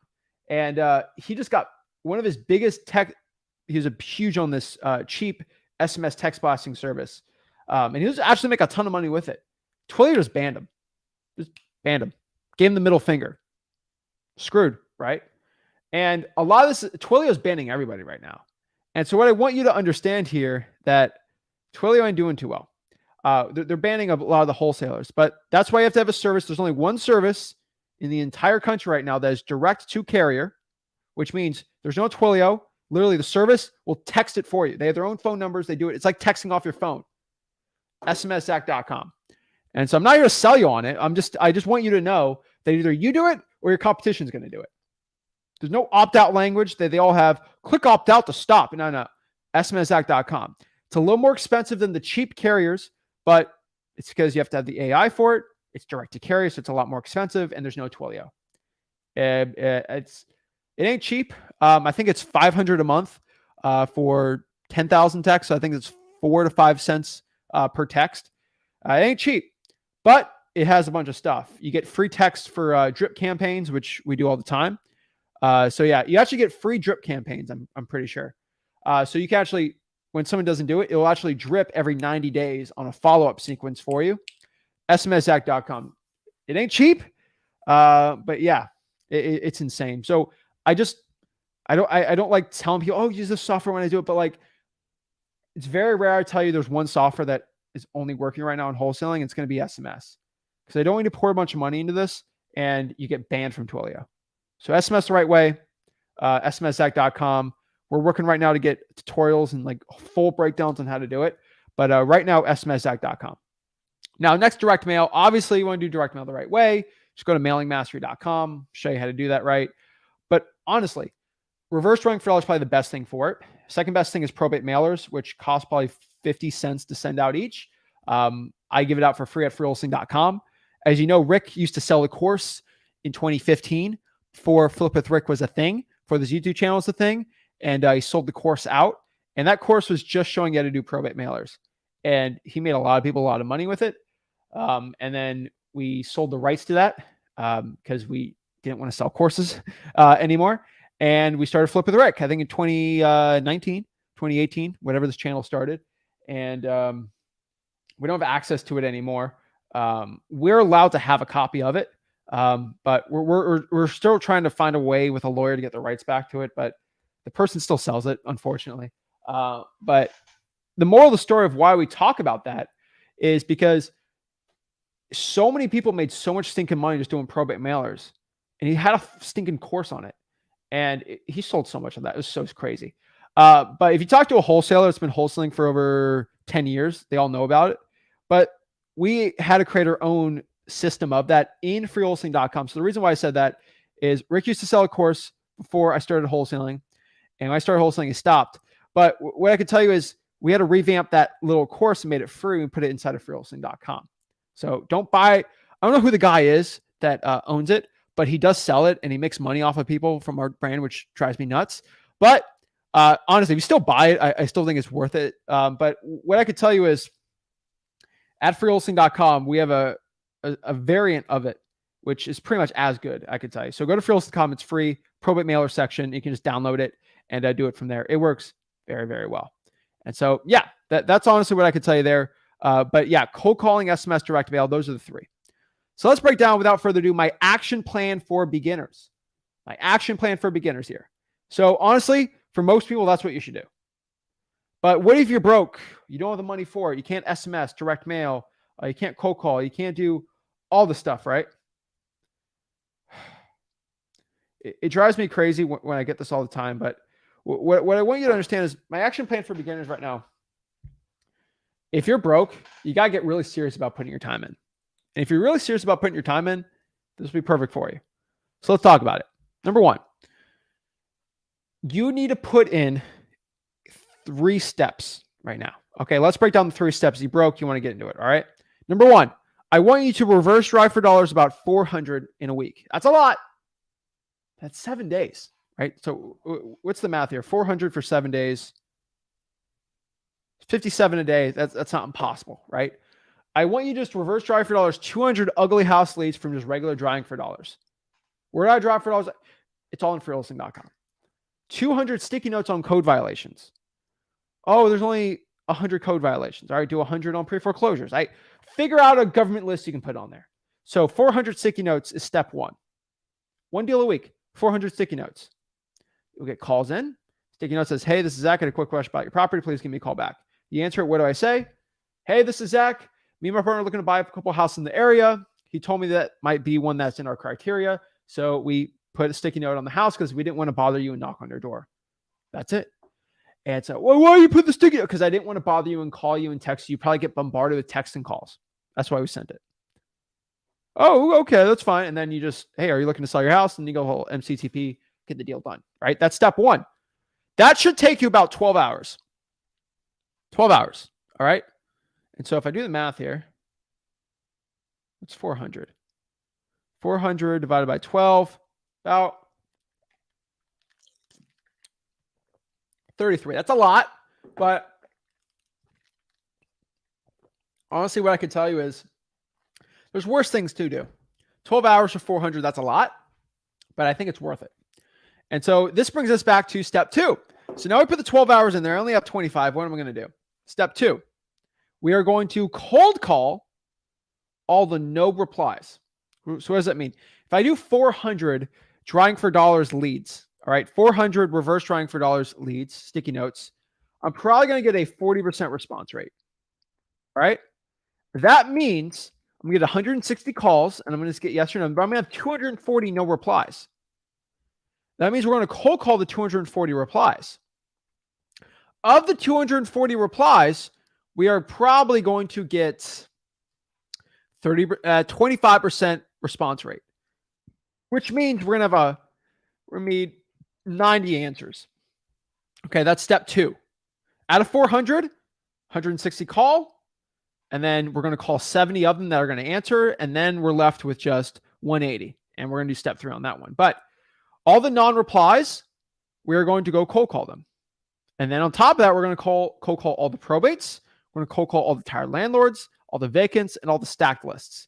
And he just got one of his biggest tech. He was huge on this cheap SMS text blasting service. And he was actually make a ton of money with it. Twilio just banned him. Just banned him. Gave him the middle finger. Screwed, right? And a lot of this, Twilio is banning everybody right now. And so what I want you to understand here that Twilio ain't doing too well. They're banning a lot of the wholesalers, but that's why you have to have a service. There's only one service in the entire country right now that is direct to carrier, which means there's no Twilio. Literally, the service will text it for you. They have their own phone numbers. They do it. It's like texting off your phone. smsact.com. And so I'm not here to sell you on it. I just want you to know that either you do it or your competition is going to do it. There's no opt-out language that they all have. Click opt-out to stop. No. smsact.com. It's a little more expensive than the cheap carriers, but it's because you have to have the AI for it. It's direct to carrier, so it's a lot more expensive, and there's no Twilio. It ain't cheap. I think it's $500 a month for 10,000 texts. So I think it's 4 to 5 cents per text. It ain't cheap, but it has a bunch of stuff. You get free text for drip campaigns, which we do all the time. So yeah, you actually get free drip campaigns. I'm pretty sure. So you can actually, when someone doesn't do it, it'll actually drip every 90 days on a follow-up sequence for you. smsact.com. It ain't cheap, but yeah, it's insane. So I don't like telling people, oh, use this software when I do it, but like, it's very rare I tell you there's one software that is only working right now in wholesaling. It's going to be SMS, because I don't need to pour a bunch of money into this and you get banned from Twilio. So SMS the right way, smsact.com. We're working right now to get tutorials and like full breakdowns on how to do it. But right now, smsact.com. Now, next, direct mail. Obviously, you want to do direct mail the right way. Just go to mailingmastery.com, show you how to do that right. But honestly, reverse drawing for dollars is probably the best thing for it. Second best thing is probate mailers, which cost probably 50 cents to send out each. I give it out for free at freewholesaling.com. As you know, Rick used to sell the course in 2015 before Flip with Rick was a thing, for this YouTube channel was a thing. And he sold the course out. And that course was just showing you how to do probate mailers. And he made a lot of people a lot of money with it. And then we sold the rights to that because we didn't want to sell courses anymore. And we started Flip with Rick, I think in 2019, 2018, whatever this channel started. And we don't have access to it anymore. We're allowed to have a copy of it. But we're still trying to find a way with a lawyer to get the rights back to it. But the person still sells it, unfortunately. But the moral of the story of why we talk about that is because so many people made so much stinking money just doing probate mailers. And he had a stinking course on it. And he sold so much of that. It was so crazy. But if you talk to a wholesaler that's been wholesaling for over 10 years, they all know about it. But we had to create our own system of that in freewholesaling.com. So the reason why I said that is Rick used to sell a course before I started wholesaling. And when I started wholesaling, it stopped. But what I could tell you is we had to revamp that little course and made it free and put it inside of freewholesaling.com. So don't buy, I don't know who the guy is that owns it, but he does sell it and he makes money off of people from our brand, which drives me nuts. But honestly, if you still buy it, I still think it's worth it. But what I could tell you is at freewholesaling.com, we have a variant of it, which is pretty much as good, I could tell you. So go to freewholesaling.com. It's free. Probate mailer section. You can just download it and do it from there. It works very, very well. And so, yeah, that's honestly what I could tell you there. But yeah, cold calling, SMS, direct mail, those are the three. So let's break down, without further ado, my action plan for beginners. My action plan for beginners here. So honestly, for most people, that's what you should do. But what if you're broke? You don't have the money for it. You can't SMS, direct mail. You can't cold call. You can't do all the stuff, right? It drives me crazy when I get this all the time. But what I want you to understand is my action plan for beginners right now. If you're broke, you got to get really serious about putting your time in. And if you're really serious about putting your time in, this will be perfect for you. So let's talk about it. Number one, you need to put in 3 steps right now. Okay, let's break down the 3 steps. You broke, you want to get into it. All right. Number one, I want you to reverse drive for dollars about 400 in a week. That's a lot. That's 7 days, right? So what's the math here? 400 for 7 days. 57 a day. That's not impossible, right? I want you to just reverse drive for dollars 200 ugly house leads from just regular driving for dollars. Where do I drive for dollars? It's all in freewholesaling.com. 200 sticky notes on code violations. Oh, there's only 100 code violations. All right, do 100 on pre-foreclosures. Figure out a government list you can put on there. So 400 sticky notes is step one. One deal a week, 400 sticky notes. You'll get calls in. Sticky note says, hey, this is Zach. I had a quick question about your property. Please give me a call back. You answer it. What do I say? Hey, this is Zach. Me and my partner are looking to buy a couple of houses in the area. He told me that might be one that's in our criteria. So we put a sticky note on the house because we didn't want to bother you and knock on your door. That's it. And so, well, why you put the sticky note? Because I didn't want to bother you and call you and text you. You probably get bombarded with texts and calls. That's why we sent it. Oh, okay, that's fine. And then you just, hey, are you looking to sell your house? And you go whole MCTP, get the deal done, right? That's step one. That should take you about 12 hours. 12 hours, all right? And so if I do the math here, it's 400. 400 divided by 12, about 33. That's a lot, but honestly, what I can tell you is there's worse things to do. 12 hours for 400, that's a lot, but I think it's worth it. And so this brings us back to step two. So now we put the 12 hours in there. I only have 25. What am I going to do? Step two, we are going to cold call all the no replies. So what does that mean? If I do 400 trying for dollars leads, all right, 400 reverse trying for dollars leads, sticky notes, I'm probably going to get a 40% response rate. All right. That means I'm going to get 160 calls and I'm going to just get yes or no, but I'm going to have 240 no replies. That means we're going to cold call the 240 replies. Of the 240 replies, we are probably going to get 25% response rate, which means we're going to need 90 answers. Okay, that's step two. Out of 400, 160 call, and then we're going to call 70 of them that are going to answer, and then we're left with just 180, and we're going to do step three on that one. But all the non-replies, we're going to go cold call them. And then on top of that, we're going to cold call all the probates. We're going to cold call all the tired landlords, all the vacants, and all the stacked lists.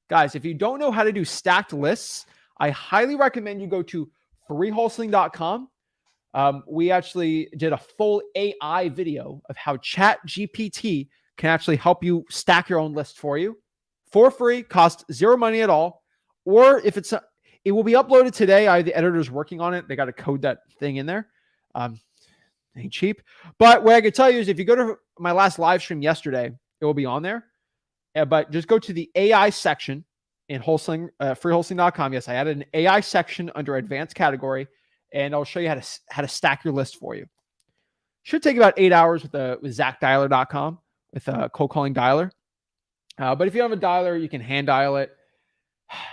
Guys, if you don't know how to do stacked lists, I highly recommend you go to freewholesaling.com. We actually did a full AI video of how ChatGPT can actually help you stack your own list for you for free, cost zero money at all. Or if it will be uploaded today. The editor's working on it. They got to code that thing in there. Ain't cheap. But what I can tell you is if you go to my last live stream yesterday, it will be on there. But just go to the AI section in wholesaling, freewholesaling.com. Yes, I added an AI section under advanced category, and I'll show you how to stack your list for you. Should take about 8 hours with ZachDialer.com with a cold calling dialer. But if you have a dialer, you can hand dial it.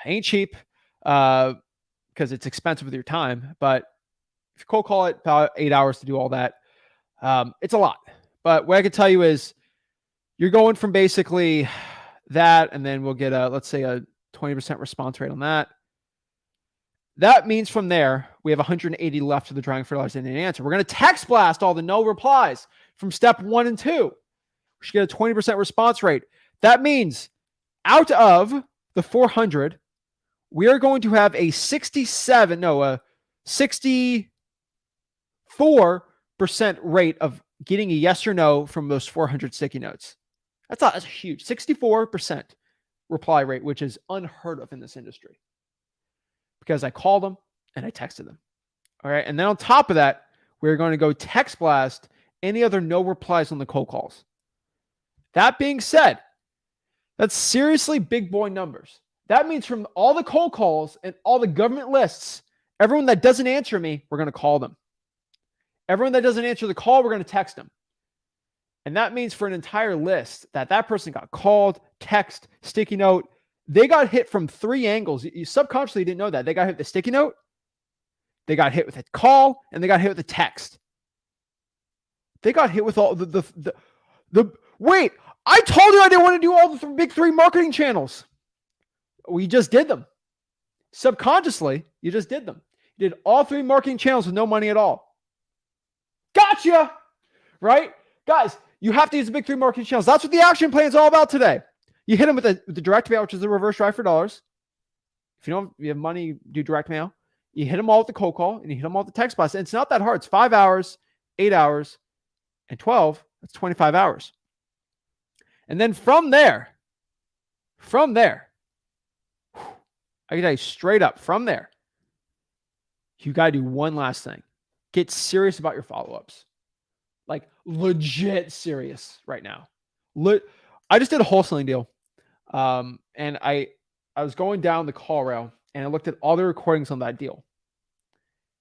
Ain't cheap because it's expensive with your time. But if you cold call it, about 8 hours to do all that. It's a lot. But what I can tell you is you're going from basically that, and then we'll get let's say a 20% response rate on that. That means from there, we have 180 left to the drawing for dollars in an answer. We're going to text blast all the no replies from step 1 and 2. We should get a 20% response rate. That means out of the 400, we are going to have a 64% rate of getting a yes or no from those 400 sticky notes. That's huge. 64% reply rate, which is unheard of in this industry. Because I called them and I texted them. All right. And then on top of that, we're going to go text blast any other no replies on the cold calls. That being said, that's seriously big boy numbers. That means from all the cold calls and all the government lists, everyone that doesn't answer me, we're going to call them. Everyone that doesn't answer the call, we're going to text them. And that means for an entire list that person got called, text, sticky note, they got hit from 3 angles. You subconsciously didn't know that. They got hit with the sticky note, they got hit with a call, and they got hit with a text. They got hit with all the wait, I told you I didn't want to do all the big 3 marketing channels. We just did them. Subconsciously, you just did them. You did all 3 marketing channels with no money at all. Gotcha! Right? Guys, you have to use the big 3 marketing channels. That's what the action plan is all about today. You hit them with the direct mail, which is the reverse drive for dollars. If you have money, do direct mail. You hit them all with the cold call, and you hit them all with the text blast. And it's not that hard. It's 5 hours, 8 hours, and 12. That's 25 hours. And then from there, I can tell you straight up from there, you got to do one last thing. Get serious about your follow-ups. Like legit serious right now. I just did a wholesaling deal. And I was going down the call rail and I looked at all the recordings on that deal.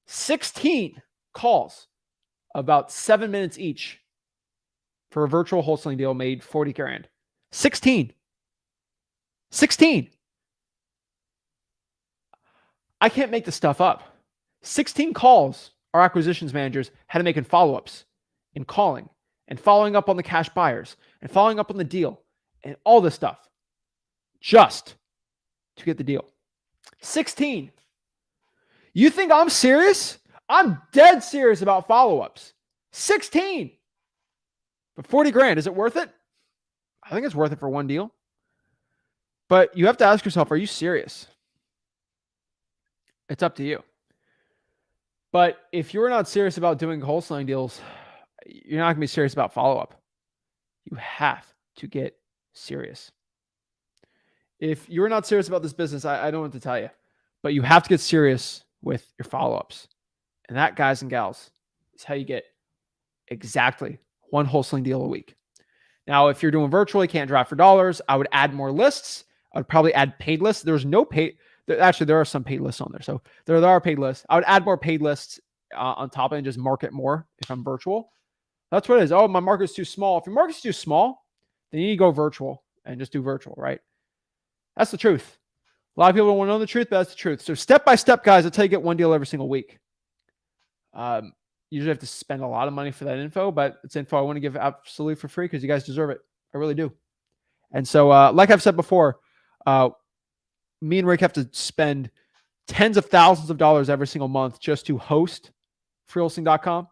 16 calls, about 7 minutes each for a virtual wholesaling deal made 40 grand. 16. I can't make this stuff up. 16 calls our acquisitions managers had to make in follow-ups and calling and following up on the cash buyers and following up on the deal and all this stuff just to get the deal. 16. You think I'm serious? I'm dead serious about follow-ups. 16. But 40 grand, is it worth it? I think it's worth it for one deal. But you have to ask yourself, are you serious? It's up to you. But if you're not serious about doing wholesaling deals, you're not going to be serious about follow-up. You have to get serious. If you're not serious about this business, I don't know what to tell you. But you have to get serious with your follow-ups. And that, guys and gals, is how you get exactly one wholesaling deal a week. Now, if you're doing virtual, you can't drive for dollars. I would add more lists. I would probably add paid lists. There's no paid. Actually, there are some paid lists on there. So there are paid lists. I would add more paid lists on top and just market more if I'm virtual. That's what it is. Oh, my market's too small. If your market's too small, then you need to go virtual and just do virtual, right? That's the truth. A lot of people don't want to know the truth, but that's the truth. So step by step, guys, that's how you get one deal every single week. You usually have to spend a lot of money for that info, but it's info I want to give absolutely for free because you guys deserve it. I really do. And so, like I've said before, me and Rick have to spend tens of thousands of dollars every single month just to host freewholesaling.com.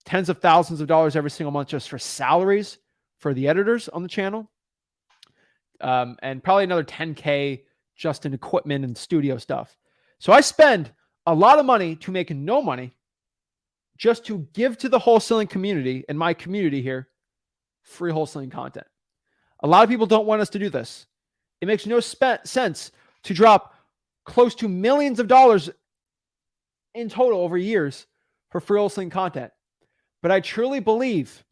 Tens of thousands of dollars every single month just for salaries for the editors on the channel. And probably another 10K just in equipment and studio stuff. So I spend a lot of money to make no money just to give to the wholesaling community and my community here free wholesaling content. A lot of people don't want us to do this. It makes no sense to drop close to millions of dollars in total over years for free wholesaling content. But I truly believe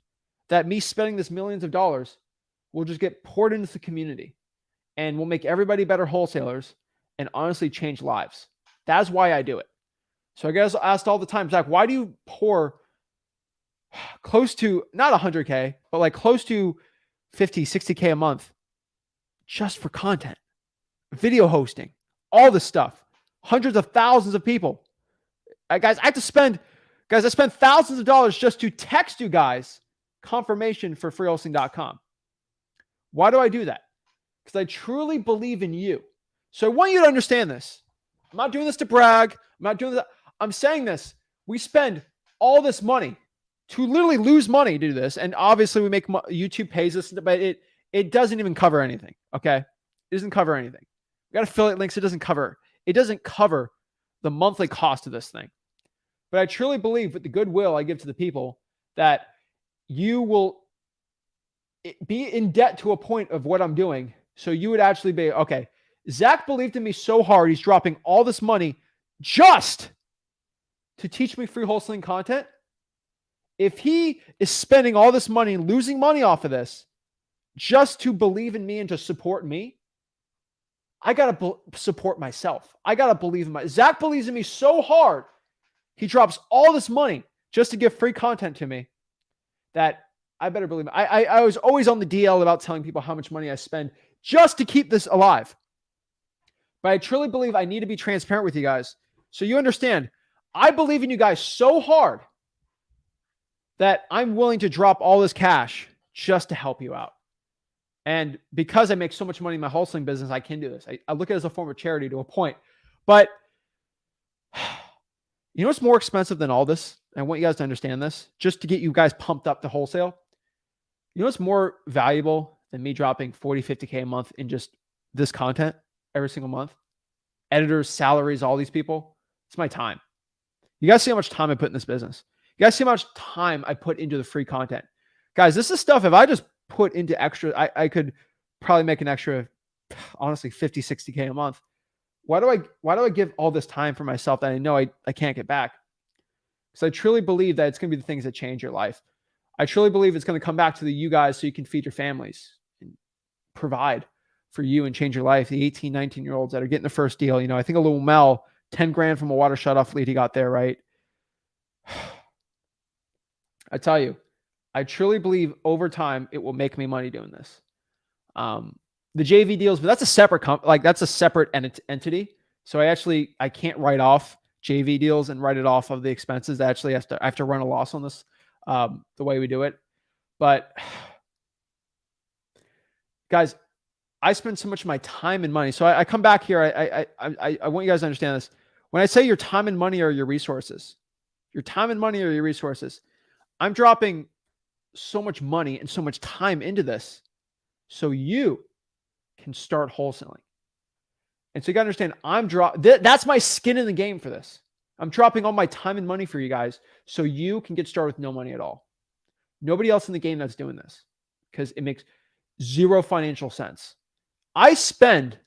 that me spending this millions of dollars will just get poured into the community and will make everybody better wholesalers and honestly change lives. That's why I do it. So I get asked all the time, Zach, why do you pour close to, not 100K, but like close to 50, 60K a month just for content, video hosting, all this stuff, hundreds of thousands of people. Guys, I spend thousands of dollars just to text you guys confirmation for freewholesaling.com. Why do I do that? Because I truly believe in you. So I want you to understand this. I'm not doing this to brag. I'm not doing that. I'm saying this. We spend all this money to literally lose money to do this. And obviously we make YouTube pays us, but it doesn't even cover anything. Okay. It doesn't cover anything. We got affiliate links. It doesn't cover the monthly cost of this thing. But I truly believe with the goodwill I give to the people that you will be in debt to a point of what I'm doing. So you would actually be, okay, Zach believed in me so hard. He's dropping all this money just to teach me free wholesaling content. If he is spending all this money and losing money off of this just to believe in me and to support me, I got to support myself. I got to believe in Zach believes in me so hard. He drops all this money just to give free content to me that I better believe it. I was always on the DL about telling people how much money I spend just to keep this alive. But I truly believe I need to be transparent with you guys so you understand. I believe in you guys so hard that I'm willing to drop all this cash just to help you out. And because I make so much money in my wholesaling business, I can do this. I look at it as a form of charity to a point. But you know what's more expensive than all this? I want you guys to understand this, just to get you guys pumped up to wholesale. You know what's more valuable than me dropping 40, 50K a month in just this content every single month? Editors, salaries, all these people. It's my time. You guys see how much time I put in this business. You guys see how much time I put into the free content. Guys, this is stuff, if I just put into extra, I could probably make an extra honestly 50, 60K a month. Why do I give all this time for myself that I know I can't get back? Because I truly believe that it's going to be the things that change your life. I truly believe it's going to come back to you guys so you can feed your families and provide for you and change your life. The 18, 19-year-olds that are getting the first deal. I think a little Mel, 10 grand from a water shutoff lead he got there, right? I tell you, I truly believe over time it will make me money doing this. The JV deals, but that's a separate that's a separate entity. So I can't write off JV deals and write it off of the expenses. I have to run a loss on this, the way we do it. But guys, I spend so much of my time and money. So I come back here. I want you guys to understand this. When I say your time and money are your resources, I'm dropping so much money and so much time into this so you can start wholesaling. And so you got to understand, that's my skin in the game for this. I'm dropping all my time and money for you guys so you can get started with no money at all. Nobody else in the game that's doing this because it makes zero financial sense. I spend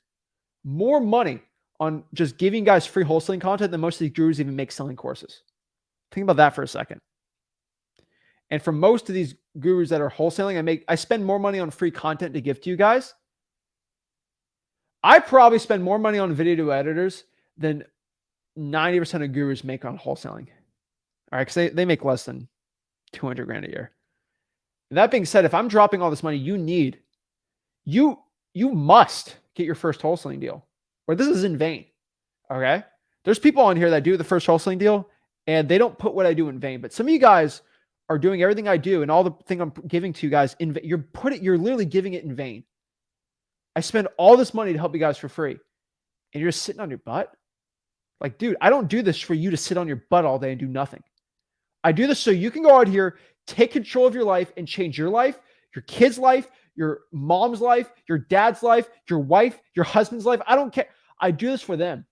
more money on just giving guys free wholesaling content than most of these gurus even make selling courses. Think about that for a second. And for most of these gurus that are wholesaling, I spend more money on free content to give to you guys. I probably spend more money on video editors than 90% of gurus make on wholesaling. All right, because they make less than 200 grand a year. And that being said, if I'm dropping all this money, you must get your first wholesaling deal, or this is in vain. Okay, there's people on here that do the first wholesaling deal, and they don't put what I do in vain. But some of you guys are doing everything I do, and all the thing I'm giving to you guys in vain. You're literally giving it in vain. I spend all this money to help you guys for free, and you're just sitting on your butt. Like, dude, I don't do this for you to sit on your butt all day and do nothing. I do this so you can go out here, take control of your life, and change your life, your kid's life, your mom's life, your dad's life, your wife, your husband's life. I don't care. I do this for them.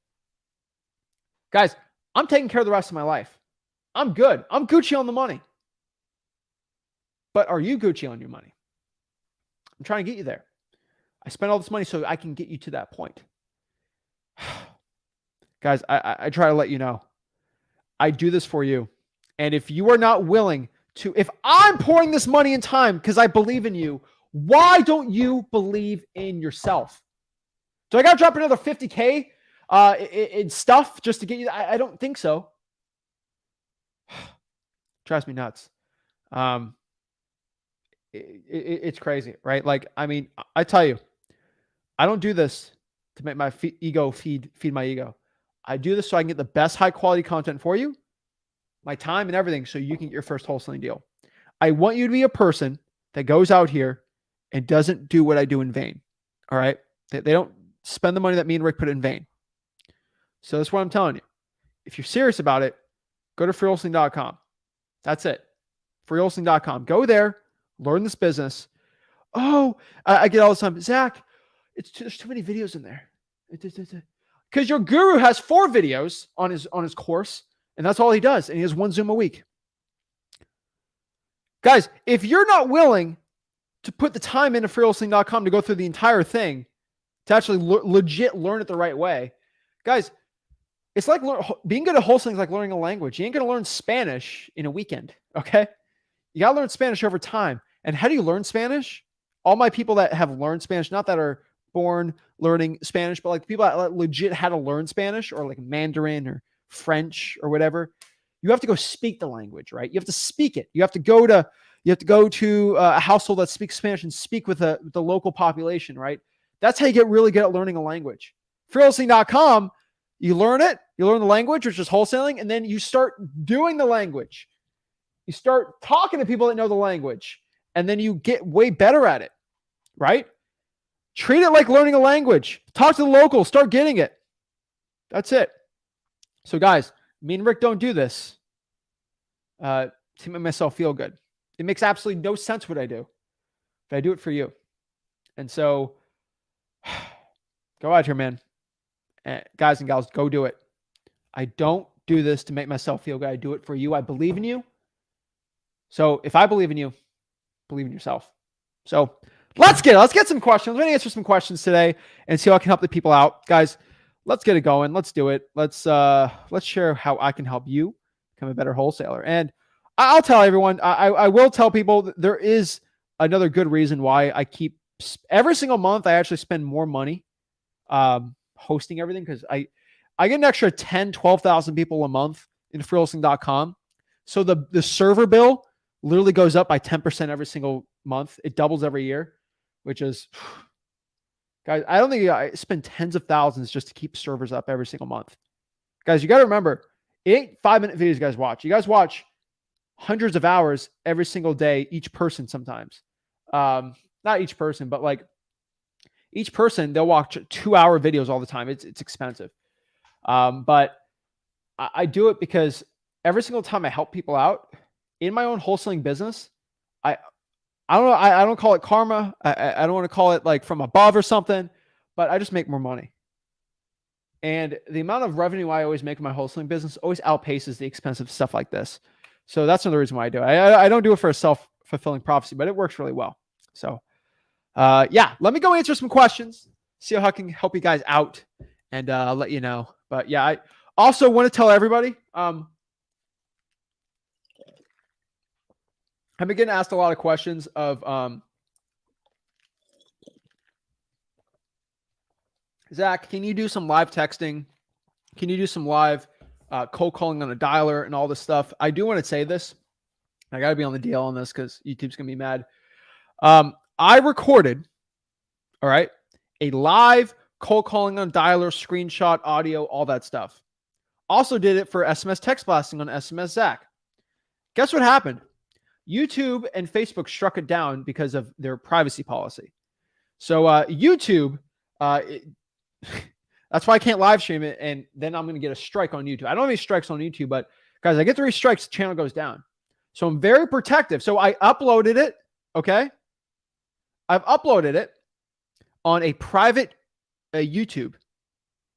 Guys, I'm taking care of the rest of my life. I'm good. I'm Gucci on the money. But are you Gucci on your money? I'm trying to get you there. I spend all this money so I can get you to that point. Guys, I try to let you know. I do this for you. And if you are not willing to, if I'm pouring this money and time because I believe in you, why don't you believe in yourself? Do I got to drop another 50K in stuff just to get you? I don't think so. Drives me nuts. It's crazy, right? Like, I mean, I tell you, I don't do this to make my ego feed my ego. I do this so I can get the best high quality content for you, my time and everything, so you can get your first wholesaling deal. I want you to be a person that goes out here and doesn't do what I do in vain. All right. They don't spend the money that me and Rick put in vain. So that's what I'm telling you. If you're serious about it, go to freewholesaling.com. That's it. freewholesaling.com. Go there, learn this business. Oh, I get all the time, Zach, there's too many videos in there. Because your guru has 4 videos on his course, and that's all he does. And he has 1 Zoom a week. Guys, if you're not willing to put the time into freewholesaling.com to go through the entire thing, to actually legit learn it the right way, guys, it's like being good at wholesaling is like learning a language. You ain't going to learn Spanish in a weekend, okay? You got to learn Spanish over time. And how do you learn Spanish? All my people that have learned Spanish, not that are born learning Spanish, but like people that legit had to learn Spanish or like Mandarin or French or whatever, you have to go speak the language, right? You have to speak it. You have to go to a household that speaks Spanish and speak with the local population, right? That's how you get really good at learning a language. freewholesaling.com, you learn it, you learn the language, which is wholesaling, and then you start doing the language. You start talking to people that know the language, and then you get way better at it, right? Treat it like learning a language. Talk to the locals, start getting it. That's it. So guys, me and Rick don't do this to make myself feel good. It makes absolutely no sense what I do, but I do it for you. And so go out here, man. Guys and gals, go do it. I don't do this to make myself feel good. I do it for you. I believe in you. So if I believe in you, believe in yourself. So let's get some questions. We're going to answer some questions today and see how I can help the people out. Guys, let's get it going. Let's do it. Let's share how I can help you become a better wholesaler. And I'll tell everyone, I will tell people that there is another good reason why I keep every single month. I actually spend more money hosting everything because I get an extra 10, 12,000 people a month in freewholesaling.com. So the server bill literally goes up by 10% every single month. It doubles every year, which is, guys, I don't think I spend tens of thousands just to keep servers up every single month. Guys, you got to remember, it ain't 5-minute videos you guys watch. You guys watch hundreds of hours every single day, each person sometimes. Not each person, but like each person, they'll watch 2-hour videos all the time. It's expensive. But I do it because every single time I help people out in my own wholesaling business, I don't know. I don't call it karma. I don't want to call it like from above or something, but I just make more money. And the amount of revenue I always make in my wholesaling business always outpaces the expensive stuff like this. So that's another reason why I do it. I don't do it for a self-fulfilling prophecy, but it works really well. So yeah, let me go answer some questions, see how I can help you guys out, and let you know. But yeah, I also want to tell everybody, I've been getting asked a lot of questions of Zach, can you do some live texting? Can you do some live cold calling on a dialer and all this stuff? I do want to say this. I got to be on the deal on this because YouTube's going to be mad. I recorded, all right, a live cold calling on dialer, screenshot, audio, all that stuff. Also did it for SMS text blasting on SMS Zach. Guess what happened? YouTube and Facebook struck it down because of their privacy policy. So YouTube, that's why I can't live stream it, and then I'm going to get a strike on YouTube. I don't have any strikes on YouTube, but guys, I get 3 strikes, the channel goes down. So I'm very protective. So I uploaded it, okay? I've uploaded it on a private YouTube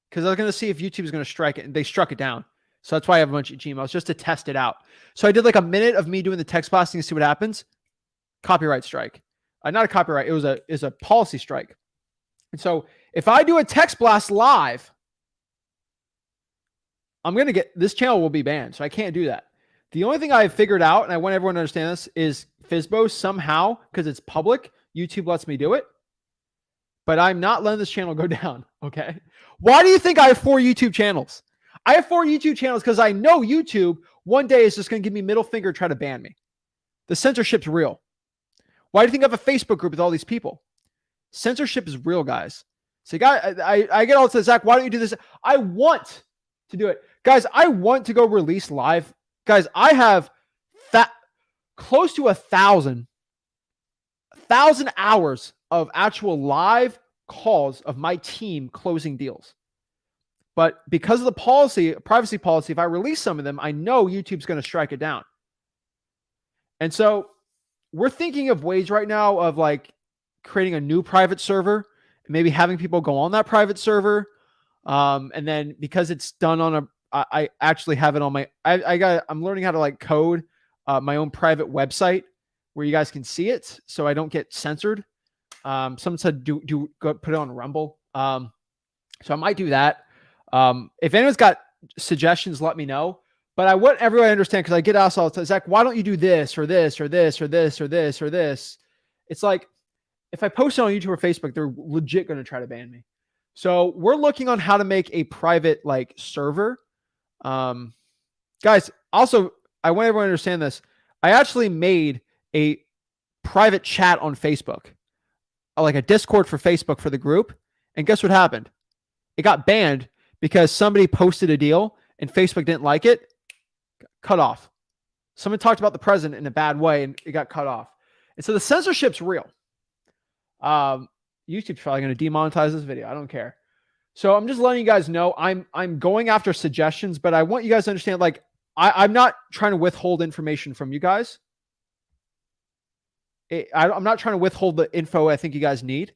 because I was going to see if YouTube is going to strike it, and they struck it down. So that's why I have a bunch of Gmails just to test it out. So I did like a minute of me doing the text blasting to see what happens. Copyright strike. Not a copyright. It was a policy strike. And so if I do a text blast live, I'm going to get, this channel will be banned. So I can't do that. The only thing I've figured out, and I want everyone to understand this, is FSBO somehow, because it's public, YouTube lets me do it. But I'm not letting this channel go down. Okay. Why do you think I have 4 YouTube channels? I have 4 YouTube channels because I know YouTube one day is just going to give me middle finger, try to ban me. The censorship's real. Why do you think I have a Facebook group with all these people? Censorship is real, guys. So I get all this, Zach, why don't you do this? I want to do it. Guys, I want to go release live. Guys, I have close to 1,000 hours of actual live calls of my team closing deals. But because of the policy, privacy policy, if I release some of them, I know YouTube's going to strike it down. And so we're thinking of ways right now of like creating a new private server, maybe having people go on that private server. And then because it's done on I actually have it on my, I'm learning how to like code my own private website where you guys can see it so I don't get censored. Someone said, go put it on Rumble. So I might do that. If anyone's got suggestions, let me know. But I want everyone to understand, because I get asked all the time, Zach, why don't you do this or this or this or this or this or this? It's like, if I post it on YouTube or Facebook, they're legit going to try to ban me. So we're looking on how to make a private like server. Guys, also, I want everyone to understand this. I actually made a private chat on Facebook, like a Discord for Facebook for the group. And guess what happened? It got banned because somebody posted a deal and Facebook didn't like it. Cut off. Someone talked about the president in a bad way and it got cut off. And so the censorship's real. YouTube's probably going to demonetize this video. I don't care. So I'm just letting you guys know I'm going after suggestions, but I want you guys to understand, like, I'm not trying to withhold information from you guys. I'm not trying to withhold the info I think you guys need.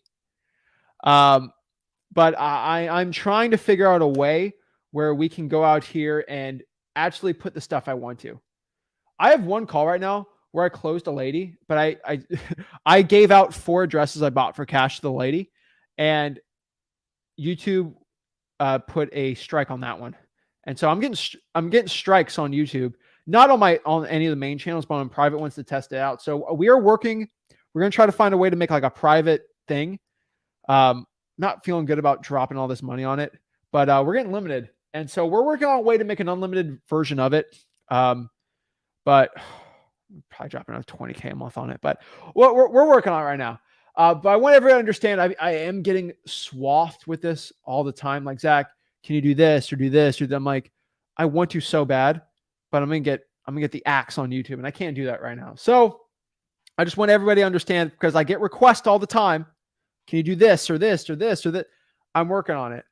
But I'm trying to figure out a way where we can go out here and actually put the stuff I want to. I have one call right now where I closed a lady, but I I gave out 4 addresses I bought for cash to the lady, and YouTube put a strike on that one. And so I'm getting strikes on YouTube, not on any of the main channels, but on private ones to test it out. So we are working. We're gonna try to find a way to make like a private thing. Not feeling good about dropping all this money on it, but we're getting limited, and so we're working on a way to make an unlimited version of it. But probably dropping another 20K a month on it, but we're working on it right now. But I want everyone to understand I am getting swathed with this all the time. Like, Zach, can you do this or do this? Or I'm like, I want to so bad, but I'm gonna get the axe on YouTube, and I can't do that right now. So I just want everybody to understand, because I get requests all the time. Can you do this or this or this or that? I'm working on it.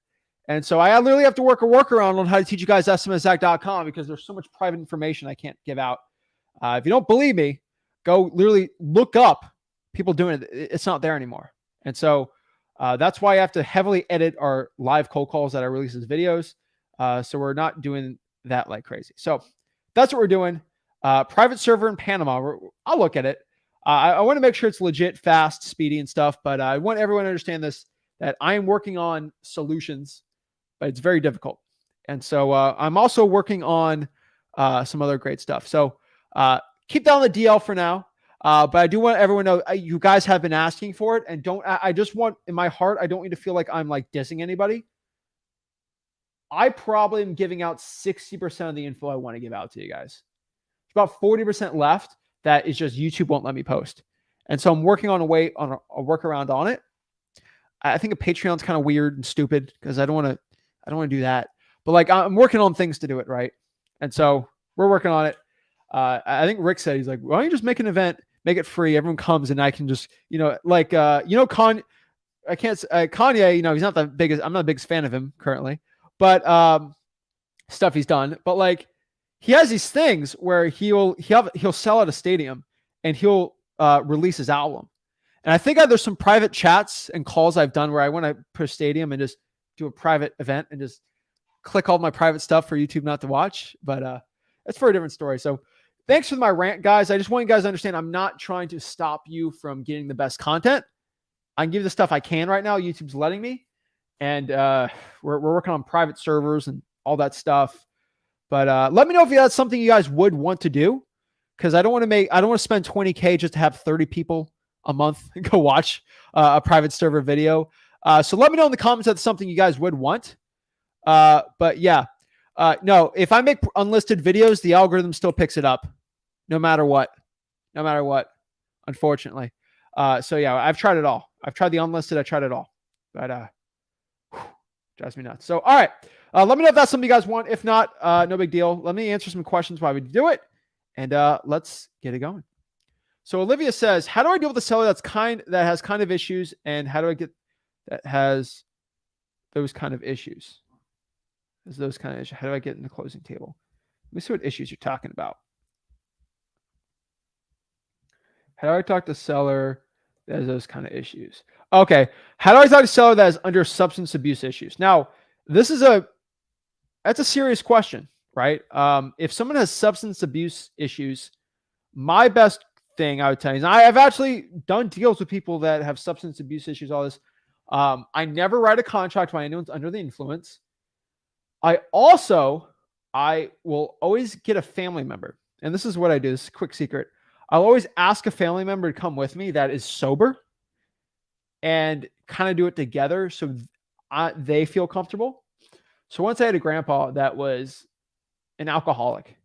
And so I literally have to work a workaround on how to teach you guys SMSZach.com, because there's so much private information I can't give out. If you don't believe me, go literally look up people doing it. It's not there anymore. And so that's why I have to heavily edit our live cold calls that I release as videos. So we're not doing that like crazy. So that's what we're doing. Private server in Panama. I'll look at it. I want to make sure it's legit, fast, speedy, and stuff. But I want everyone to understand this, that I am working on solutions, but it's very difficult. And so I'm also working on some other great stuff. So keep that on the DL for now. But I do want everyone to know you guys have been asking for it, and I just want, in my heart, I don't need to feel like I'm like dissing anybody. I probably am giving out 60% of the info I want to give out to you guys. It's about 40% left that is just YouTube won't let me post. And so I'm working on a workaround on it. I think a Patreon's kind of weird and stupid, because I don't want to do that. But like, I'm working on things to do it right. And so we're working on it. I think Rick said, he's like, why don't you just make an event, make it free, everyone comes, and I can just, Kanye, he's not the biggest, I'm not the biggest fan of him currently, but stuff he's done. But like, he has these things where he'll sell out a stadium, and he'll release his album. And I think there's some private chats and calls I've done where I want to put a stadium and just do a private event and just click all my private stuff for YouTube not to watch. But that's for a different story. So thanks for my rant, guys. I just want you guys to understand I'm not trying to stop you from getting the best content. I can give you the stuff I can right now. YouTube's letting me. And we're working on private servers and all that stuff. But let me know if that's something you guys would want to do, because I don't want to spend 20K just to have 30 people a month go watch a private server video. So let me know in the comments if that's something you guys would want. But yeah, no, if I make unlisted videos, the algorithm still picks it up no matter what, unfortunately. So yeah, I've tried it all. I've tried the unlisted. I tried it all, but drives me nuts. So, all right. Let me know if that's something you guys want. If not, no big deal. Let me answer some questions while we do it, and let's get it going. So Olivia says, how do I deal with a seller that has kind of issues, and how do I get that has those kind of issues? How do I get in the closing table? Let me see what issues you're talking about. How do I talk to seller that has those kind of issues? Okay. How do I talk to seller that is under substance abuse issues? Now, that's a serious question, right? If someone has substance abuse issues, my best thing I would tell you is, I've actually done deals with people that have substance abuse issues, all this. I never write a contract when anyone's under the influence. I will always get a family member. And this is what I do. This is a quick secret. I'll always ask a family member to come with me that is sober, and kind of do it together so they feel comfortable. So once I had a grandpa that was an alcoholic,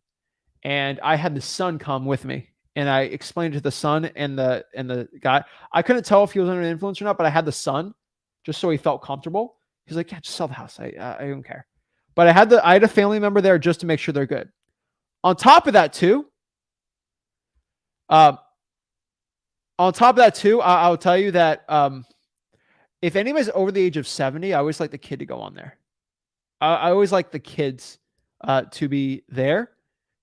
and I had the son come with me, and I explained to the son and the guy. I couldn't tell if he was under the influence or not, but I had the son just so he felt comfortable. He's like, yeah, just sell the house. I don't care. But I had a family member there just to make sure they're good. On top of that too, I'll tell you that if anybody's over the age of 70, I always like the kid to go on there. I always like the kids to be there,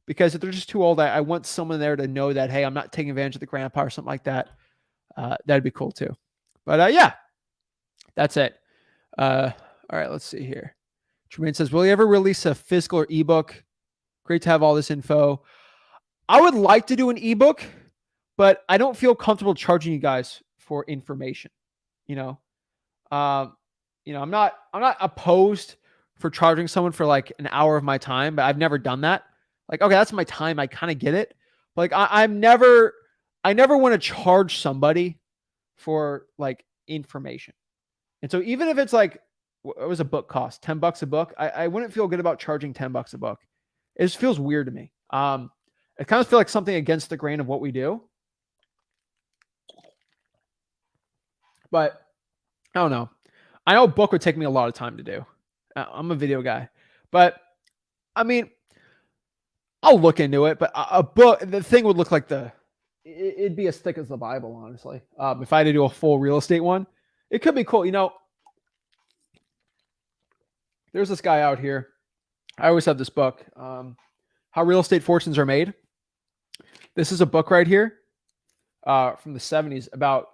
because if they're just too old, I want someone there to know that, hey, I'm not taking advantage of the grandpa or something like that. That'd be cool too. But yeah, that's it. All right, let's see here. Tremaine says, will you ever release a physical or ebook? Great to have all this info. I would like to do an ebook. but I don't feel comfortable charging you guys for information. You know, I'm not opposed for charging someone for like an hour of my time, but I've never done that. Like, okay, that's my time. I kind of get it. But like, I never want to charge somebody for like information. And so even if it's like, what was a book cost? $10 a book. I wouldn't feel good about charging $10 a book. It just feels weird to me. It kind of feel like something against the grain of what we do. But I don't know. I know a book would take me a lot of time to do. I'm a video guy, but I mean, I'll look into it. But a book, the thing would look like it'd be as thick as the Bible, honestly. If I had to do a full real estate one, it could be cool. There's this guy out here. I always have this book, How Real Estate Fortunes Are Made. This is a book right here from the 70s about,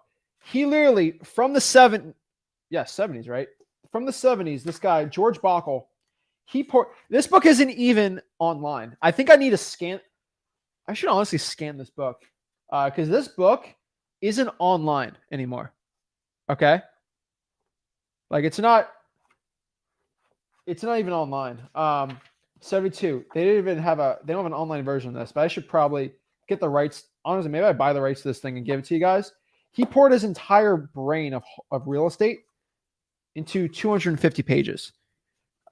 he literally from the 70s, right? From the 70s, this guy, George Bockel, this book isn't even online. I think I need to scan. I should honestly scan this book because this book isn't online anymore. Okay. Like it's not even online. 72. They don't have an online version of this, but I should probably get the rights. Honestly, maybe I buy the rights to this thing and give it to you guys. He poured his entire brain of real estate into 250 pages.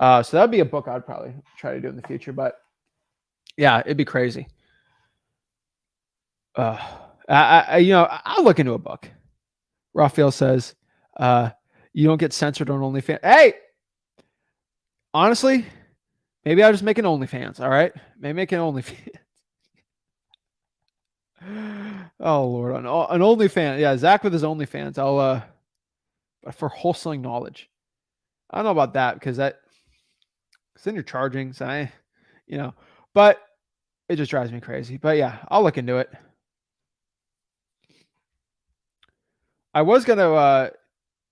So that'd be a book I'd probably try to do in the future, but yeah, it'd be crazy. I'll look into a book. Raphael says, you don't get censored on OnlyFans. Hey, honestly, maybe I'll just make an OnlyFans. All right. Maybe make an OnlyFans. Oh Lord. An OnlyFans. Yeah. Zach with his OnlyFans. For wholesaling knowledge. I don't know about that because then you're charging. So but it just drives me crazy. But yeah, I'll look into it. I was going to,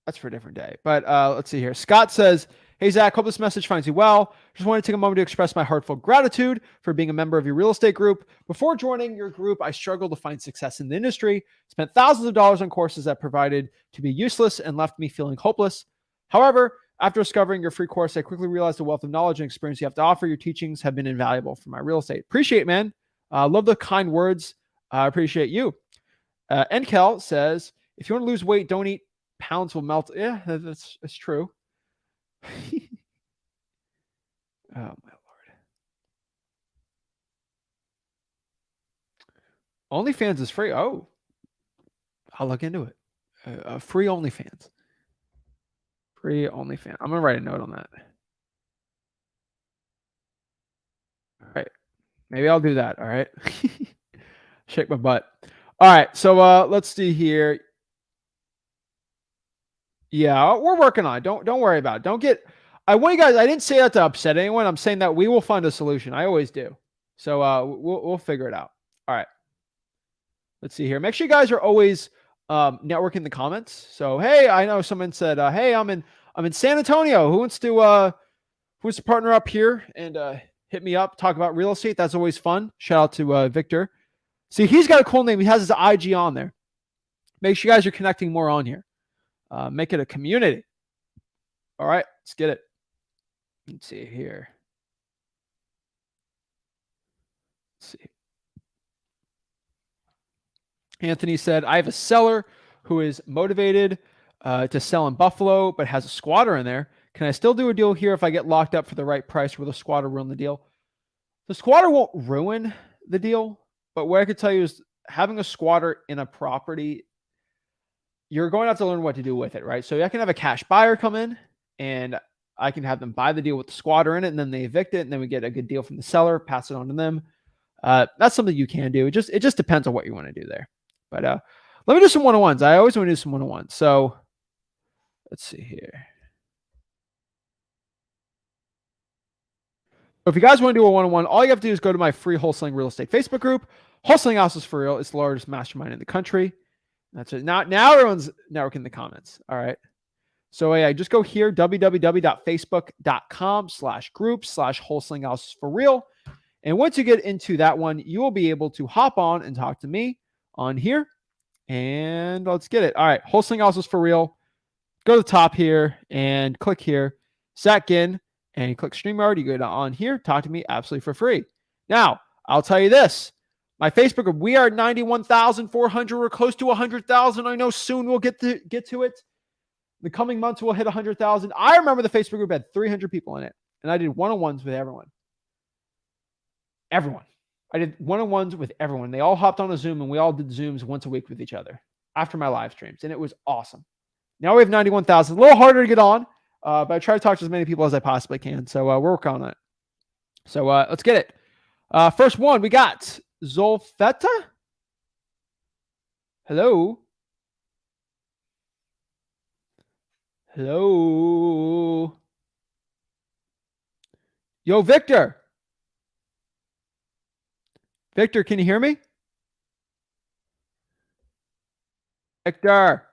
that's for a different day, but let's see here. Scott says, hey, Zach, hope this message finds you well. Just want to take a moment to express my heartfelt gratitude for being a member of your real estate group. Before joining your group, I struggled to find success in the industry, spent thousands of dollars on courses that proved to be useless and left me feeling hopeless. However, after discovering your free course, I quickly realized the wealth of knowledge and experience you have to offer. Your teachings have been invaluable for my real estate. Appreciate it, man. Love the kind words. I appreciate you. Enkel says, if you want to lose weight, don't eat. Pounds will melt. Yeah, that's true. Oh my Lord. OnlyFans is free. Oh, I'll look into it. Free OnlyFans. Free OnlyFans. I'm going to write a note on that. All right. Maybe I'll do that. All right. Shake my butt. All right. So let's see here. Yeah, we're working on it. Don't worry about it. I want you guys, I didn't say that to upset anyone. I'm saying that we will find a solution. I always do. So we'll figure it out. All right. Let's see here. Make sure you guys are always networking the comments. So hey, I know someone said, hey, I'm in San Antonio. Who wants to partner up here and hit me up, talk about real estate? That's always fun. Shout out to Victor. See, he's got a cool name. He has his IG on there. Make sure you guys are connecting more on here. Make it a community. All right, let's get it. Let's see here. Let's see. Anthony said, I have a seller who is motivated to sell in Buffalo, but has a squatter in there. Can I still do a deal here if I get locked up for the right price? Will the squatter ruin the deal? The squatter won't ruin the deal, but what I could tell you is having a squatter in a property, you're going to have to learn what to do with it, right? So I can have a cash buyer come in and I can have them buy the deal with the squatter in it, and then they evict it, and then we get a good deal from the seller, pass it on to them. That's something you can do. It just depends on what you want to do there. But let me do some one-on-ones. I always want to do some one-on-ones. So let's see here. If you guys want to do a one-on-one, all you have to do is go to my free wholesaling real estate Facebook group. Wholesaling Houses for Real. It's the largest mastermind in the country. That's it. Now everyone's networking the comments. All right. So yeah, just go here, www.facebook.com/group/wholesaling houses for real. And once you get into that one, you will be able to hop on and talk to me on here and let's get it. All right. Wholesaling also is for real. Go to the top here and click here, Zach in, and you click StreamYard. You go on here, talk to me absolutely for free. Now, I'll tell you this. My Facebook group, we are at 91,400. We're close to 100,000. I know soon we'll get to it. The coming months we'll hit 100,000. I remember the Facebook group had 300 people in it, and I did one-on-ones with everyone. I did one-on-ones with everyone. They all hopped on a Zoom, and we all did Zooms once a week with each other after my live streams, and it was awesome. Now we have 91,000. A little harder to get on, but I try to talk to as many people as I possibly can. So we're working on it. So let's get it. First one, we got Zolfeta. Hello. Hello. Yo, Victor. Victor, can you hear me? Victor.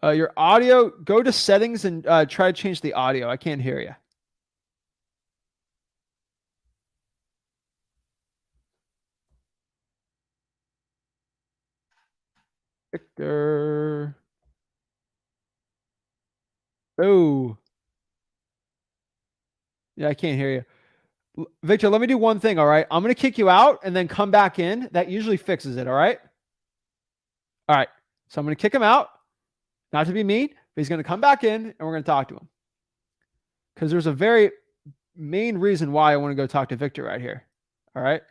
Your audio, go to settings and try to change the audio. I can't hear you. Victor. Oh. Yeah, I can't hear you. Victor, let me do one thing, all right? I'm going to kick you out and then come back in. That usually fixes it, all right? All right. So I'm going to kick him out. Not to be mean, but he's going to come back in and we're going to talk to him. Because there's a very main reason why I want to go talk to Victor right here. All right.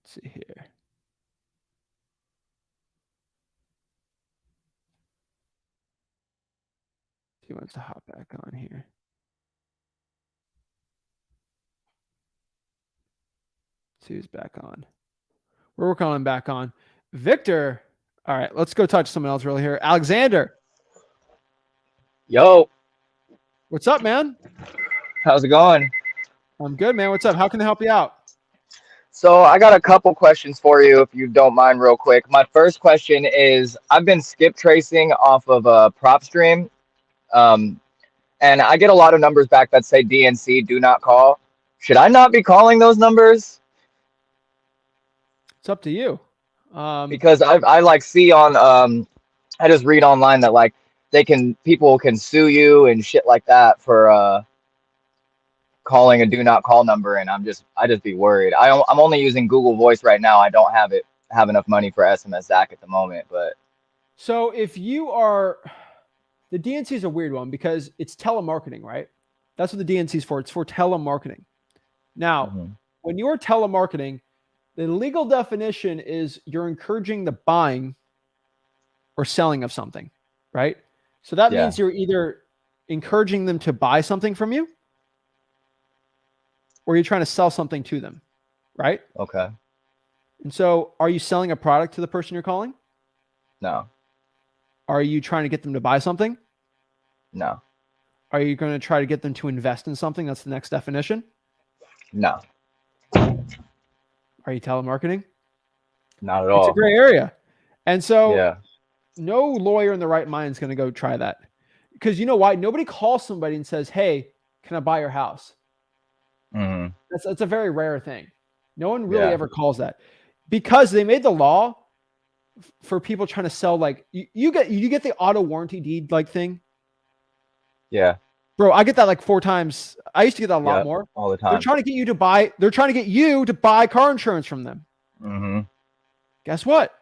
Let's see here. He wants to hop back on here. See who's back on. We're working on him back on. Victor. All right, let's go talk to someone else really here. Alexander. Yo, What's up, man? how's it going? I'm good, man. What's up? How can I help you out? So I got a couple questions for you, if you don't mind, real quick. My first question is, I've been skip tracing off of a prop stream, and I get a lot of numbers back that say DNC, do not call. Should I not be calling those numbers? It's up to you. Because I like see on I just read online that like people can sue you and shit like that for calling a do not call number, and I just be worried. I'm only using Google Voice right now. I don't have enough money for SMS Zach at the moment, but so if you are, the DNC is a weird one because it's telemarketing, right? That's what the DNC is for. It's for telemarketing. Now, when you're telemarketing, the legal definition is you're encouraging the buying or selling of something, right? So that means you're either encouraging them to buy something from you or you're trying to sell something to them, right? Okay. And so are you selling a product to the person you're calling? No. Are you trying to get them to buy something? No. Are you going to try to get them to invest in something? That's the next definition. No. Are you telemarketing? Not at all. It's a gray area. And so yeah. No lawyer in the right mind is going to go try that. Because you know why? Nobody calls somebody and says, hey, can I buy your house? That's a very rare thing. No one really ever calls that. Because they made the law for people trying to sell, like, you get the auto warranty deed like thing. Yeah. Bro, I get that like 4 times. I used to get that a lot more. All the time. They're trying to get you to buy car insurance from them. Guess what?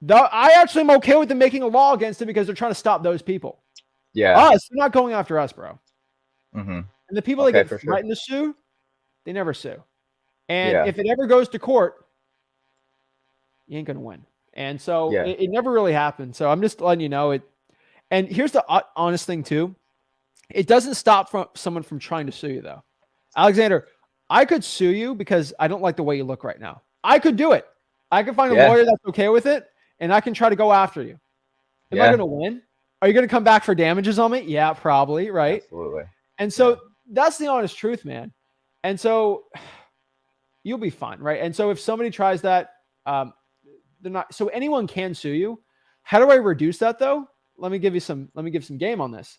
I actually am okay with them making a law against it because they're trying to stop those people. Yeah. Us, they're not going after us, bro. And the people that get threatened to sue, they never sue. And if it ever goes to court, you ain't going to win. And so it never really happened. So I'm just letting you know it. And here's the honest thing too. It doesn't stop someone from trying to sue you though. Alexander, I could sue you because I don't like the way you look right now. I could do it. I could find a lawyer that's okay with it, and I can try to go after you. Am I going to win? Are you going to come back for damages on me? Yeah, probably, right? Absolutely. And so that's the honest truth, man. And so you'll be fine, right? And so if somebody tries that, they're not. So anyone can sue you. How do I reduce that though? Let me give some game on this.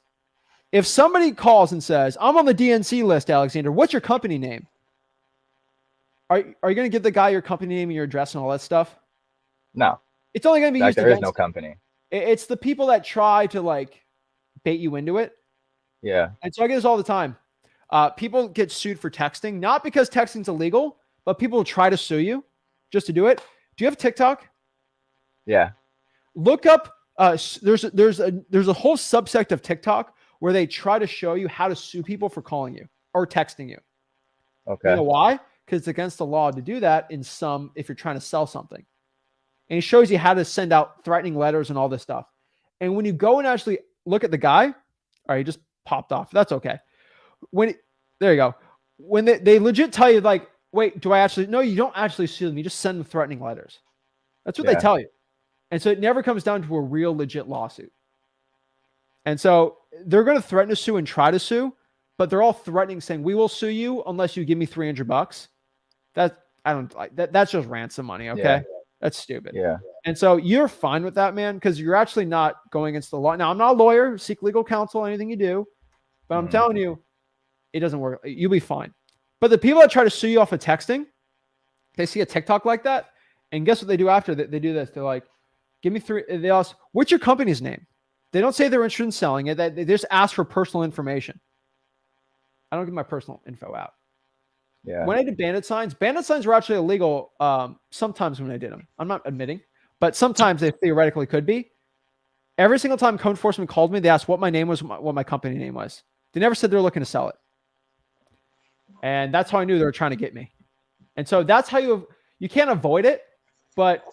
If somebody calls and says, I'm on the DNC list, Alexander, what's your company name? Are you going to give the guy your company name and your address and all that stuff? No. It's only going to be used There is against no company. It's the people that try to like bait you into it. Yeah. And so I get this all the time. People get sued for texting, not because texting's illegal, but people try to sue you just to do it. Do you have TikTok? Yeah. Look up. There's a whole subsect of TikTok where they try to show you how to sue people for calling you or texting you. Okay. You know why? Because it's against the law to do that if you're trying to sell something. And it shows you how to send out threatening letters and all this stuff. And when you go and actually look at the guy, all right, he just popped off. That's okay. There you go. When they legit tell you, like, wait, no, you don't actually sue them. You just send them threatening letters. That's what they tell you. And so it never comes down to a real legit lawsuit. And so they're going to threaten to sue and try to sue, but they're all threatening, saying, we will sue you unless you give me $300. I don't like that. That's just ransom money. Okay. Yeah. That's stupid. Yeah. And so you're fine with that, man, because you're actually not going against the law. Now, I'm not a lawyer. Seek legal counsel, anything you do. But I'm telling you, it doesn't work. You'll be fine. But the people that try to sue you off of texting, they see a TikTok like that, and guess what they do after that? They do this. They're like, give me they ask, what's your company's name? They don't say they're interested in selling it. They just ask for personal information. I don't give my personal info out. Yeah. When I did bandit signs were actually illegal sometimes when I did them. I'm not admitting, but sometimes they theoretically could be. Every single time code enforcement called me, they asked what my name was, what my company name was. They never said they were looking to sell it. And that's how I knew they were trying to get me. And so that's how you can't avoid it, but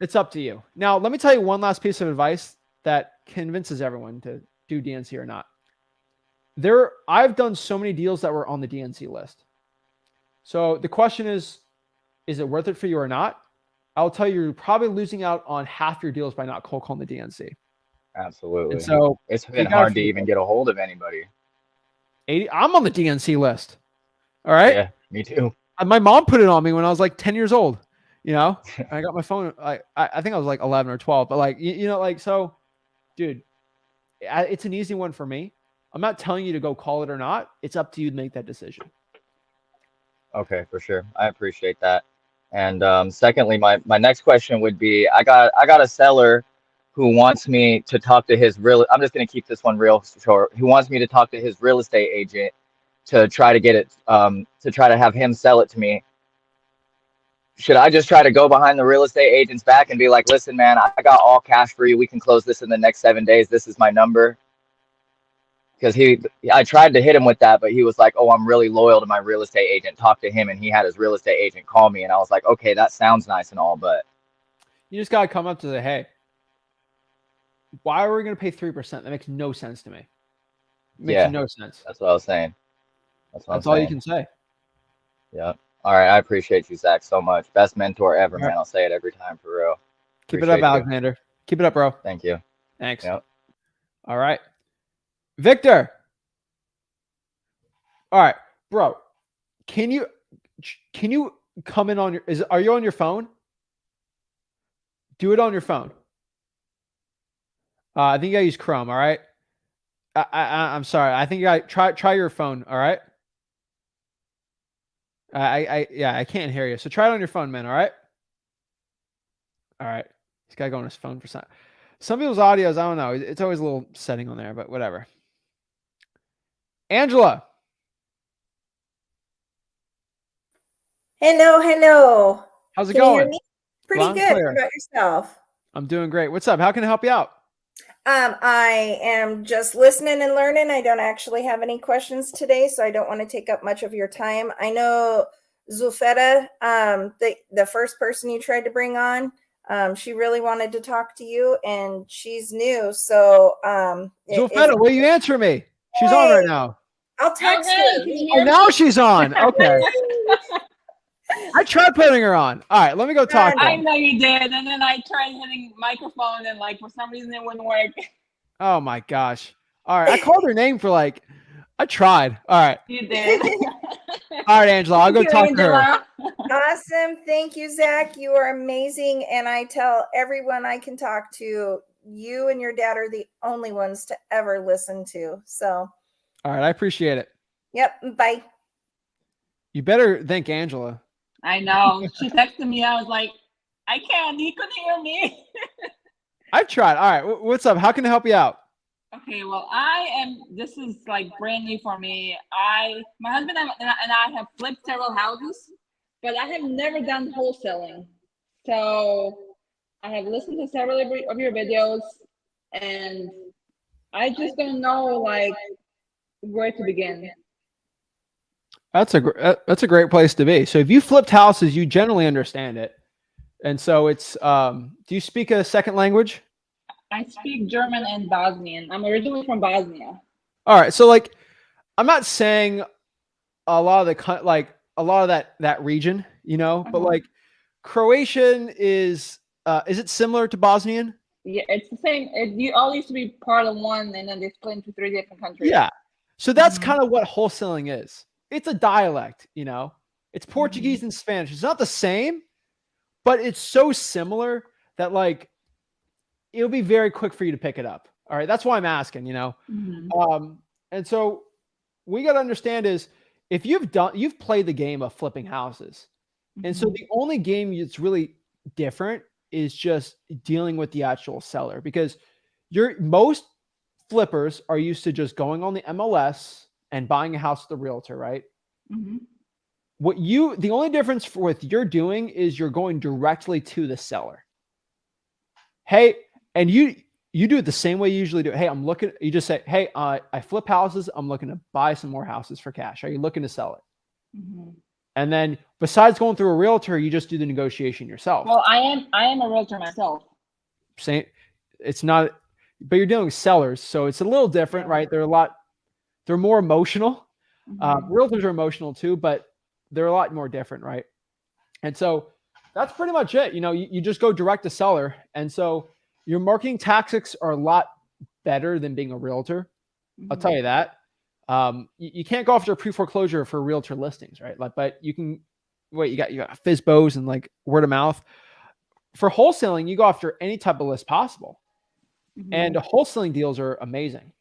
it's up to you. Now, let me tell you one last piece of advice that convinces everyone to do DNC or not. I've done so many deals that were on the DNC list. So the question is it worth it for you or not? I'll tell you, you're probably losing out on half your deals by not cold calling the DNC. Absolutely. And so it's been hard to even get a hold of anybody. I'm on the DNC list. All right. Yeah, me too. My mom put it on me when I was like 10 years old. You know, I got my phone. I think I was like 11 or 12, but like, so dude, it's an easy one for me. I'm not telling you to go call it or not. It's up to you to make that decision. Okay, for sure. I appreciate that. And secondly, my next question would be, I got a seller who wants me to talk to I'm just going to keep this one real short. Who wants me to talk to his real estate agent to try to get it, to try to have him sell it to me. Should I just try to go behind the real estate agent's back and be like, listen, man, I got all cash for you. We can close this in the next 7 days. This is my number. Because I tried to hit him with that, but he was like, oh, I'm really loyal to my real estate agent. Talk to him. And he had his real estate agent call me. And I was like, okay, that sounds nice and all, but. You just got to come up to the, hey, why are we going to pay 3%? That makes no sense to me. It makes no sense. That's what I was saying. That's all you can say. Yeah. All right. I appreciate you, Zach, so much. Best mentor ever, man. I'll say it every time for real. Keep it up, Alexander. Keep it up, bro. Thank you. Thanks. Yep. All right. Victor. All right, bro. Can you come in on are you on your phone? Do it on your phone. I think you gotta use Chrome, all right? I'm sorry. I think you gotta try your phone, all right? I can't hear you. So try it on your phone, man, all right? All right. He's got to go on his phone for some people's audios, I don't know. It's always a little setting on there, but whatever. Angela. Hello. How's it Can going? you hear me? Pretty good. How about yourself? I'm doing great. What's up? How can I help you out? I am just listening and learning. I don't actually have any questions today, so I don't want to take up much of your time. I know Zulfetta, the first person you tried to bring on, she really wanted to talk to you, and she's new. So, Zulfetta, will you answer me? She's on right now. I'll text her. Oh, now she's on. Okay. I tried putting her on. All right, let me go talk to her. I know you did, and then I tried hitting microphone, and like for some reason it wouldn't work. Oh my gosh! All right, I called her name for like. I tried. All right. You did. All right, Angela, I'll go talk to her. Awesome. Thank you, Zach. You are amazing. And I tell everyone I can talk to, you and your dad are the only ones to ever listen to. So, All right, I appreciate it. yep. Bye. You better thank Angela. I know. She texted me. I was like, I can't. You couldn't hear me. I've tried. All right, what's up? How can I help you out? Okay, well, this is like brand new for me. My husband and I have flipped several houses, but I have never done wholesaling. So I have listened to several of your videos, and I just don't know like where to begin. That's a great place to be. So if you flipped houses, you generally understand it. And so it's do you speak a second language? I speak German and Bosnian. I'm originally from Bosnia. All right. So like I'm not saying a lot of that region, you know, but like Croatian is it similar to Bosnian? Yeah, it's the same. You all used to be part of one, and then they split into 3 different countries. Yeah. So that's kind of what wholesaling is. It's a dialect, you know. It's Portuguese and Spanish. It's not the same, but it's so similar that like it'll be very quick for you to pick it up. All right. That's why I'm asking, you know. And so we got to understand is if you've played the game of flipping houses. And so the only game that's really different is just dealing with the actual seller, because most flippers are used to just going on the MLS and buying a house with a realtor, right? The only difference with you're doing is you're going directly to the seller. Hey, and you do it the same way you usually do. Hey, you just say, hey, I flip houses. I'm looking to buy some more houses for cash. Are you looking to sell it? And then besides going through a realtor, you just do the negotiation yourself. Well, I am a realtor myself. It's not, but you're dealing with sellers. So it's a little different, right? They're more emotional. Realtors are emotional too, but they're a lot more different, right? And so that's pretty much it. You know, you just go direct to seller. And so your marketing tactics are a lot better than being a realtor. I'll tell you that. You can't go after pre-foreclosure for realtor listings, right? Like, but you can you got FSBOs and like word of mouth. For wholesaling, you go after any type of list possible. And the wholesaling deals are amazing.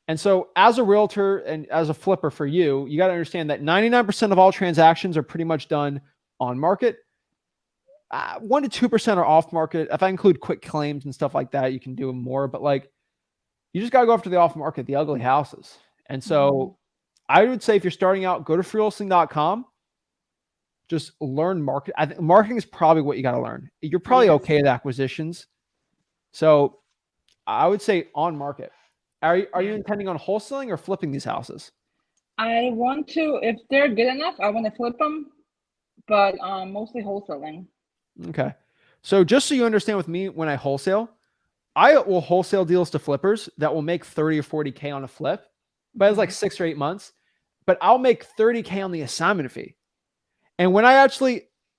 And so as a realtor and as a flipper for you got to understand that 99% of all transactions are pretty much done on market. 1 to 2% are off market. If I include quick claims and stuff like that, you can do more, but like you just got to go after the off market, the ugly houses. And so I would say if you're starting out, go to freewholesaling.com. Just learn market. I think marketing is probably what you got to learn. You're probably okay at acquisitions. So I would say on market. Are you intending on wholesaling or flipping these houses? I want to, if they're good enough, I want to flip them, but mostly wholesaling. Okay. So just so you understand with me, when I wholesale, I will wholesale deals to flippers that will make 30 or 40K on a flip, but it's like 6 or 8 months, but I'll make 30K on the assignment fee. And when I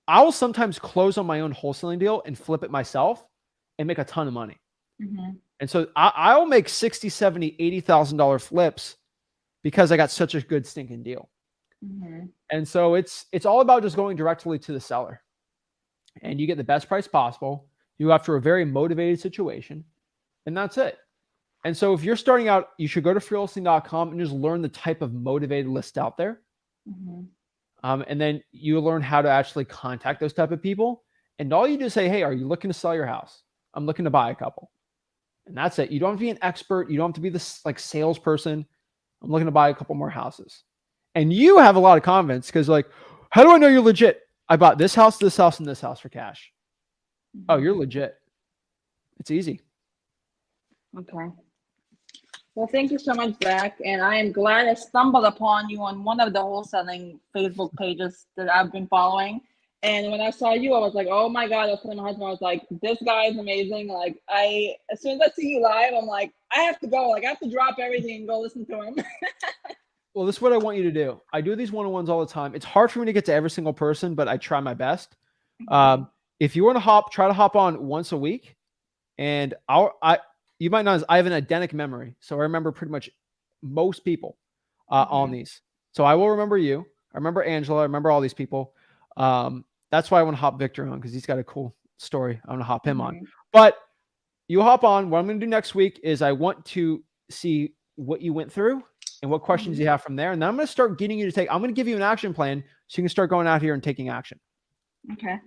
will sometimes close on my own wholesaling deal and flip it myself and make a ton of money. And so I'll make $60,000, $70,000, $80,000 flips because I got such a good stinking deal. And so it's all about just going directly to the seller, and you get the best price possible. You go after a very motivated situation, and that's it. And so if you're starting out, you should go to freewholesaling.com and just learn the type of motivated list out there. And then you learn how to actually contact those type of people. And all you do is say, hey, are you looking to sell your house? I'm looking to buy a couple. And that's it. You don't have to be an expert. You don't have to be this like salesperson. I'm looking to buy a couple more houses. And you have a lot of confidence because like, how do I know you're legit? I bought this house, and this house for cash. Oh, you're legit. It's easy. Okay. Well, thank you so much, Zach. And I am glad I stumbled upon you on one of the wholesaling Facebook pages that I've been following. And when I saw you, I was like, oh my God, I was telling my husband, I was like, this guy is amazing. Like as soon as I see you live, I'm like, I have to go. Like I have to drop everything and go listen to him. Well, this is what I want you to do. I do these one-on-ones all the time. It's hard for me to get to every single person, but I try my best. If you want to try to hop on once a week, and you might not, I have an eidetic memory. So I remember pretty much most people on these. So I will remember you. I remember Angela. I remember all these people. That's why I want to hop Victor on, because he's got a cool story. I want to hop him on. But you hop on. What I'm going to do next week is I want to see what you went through and what questions you have from there. And then I'm going to start getting you to I'm going to give you an action plan so you can start going out here and taking action. Okay.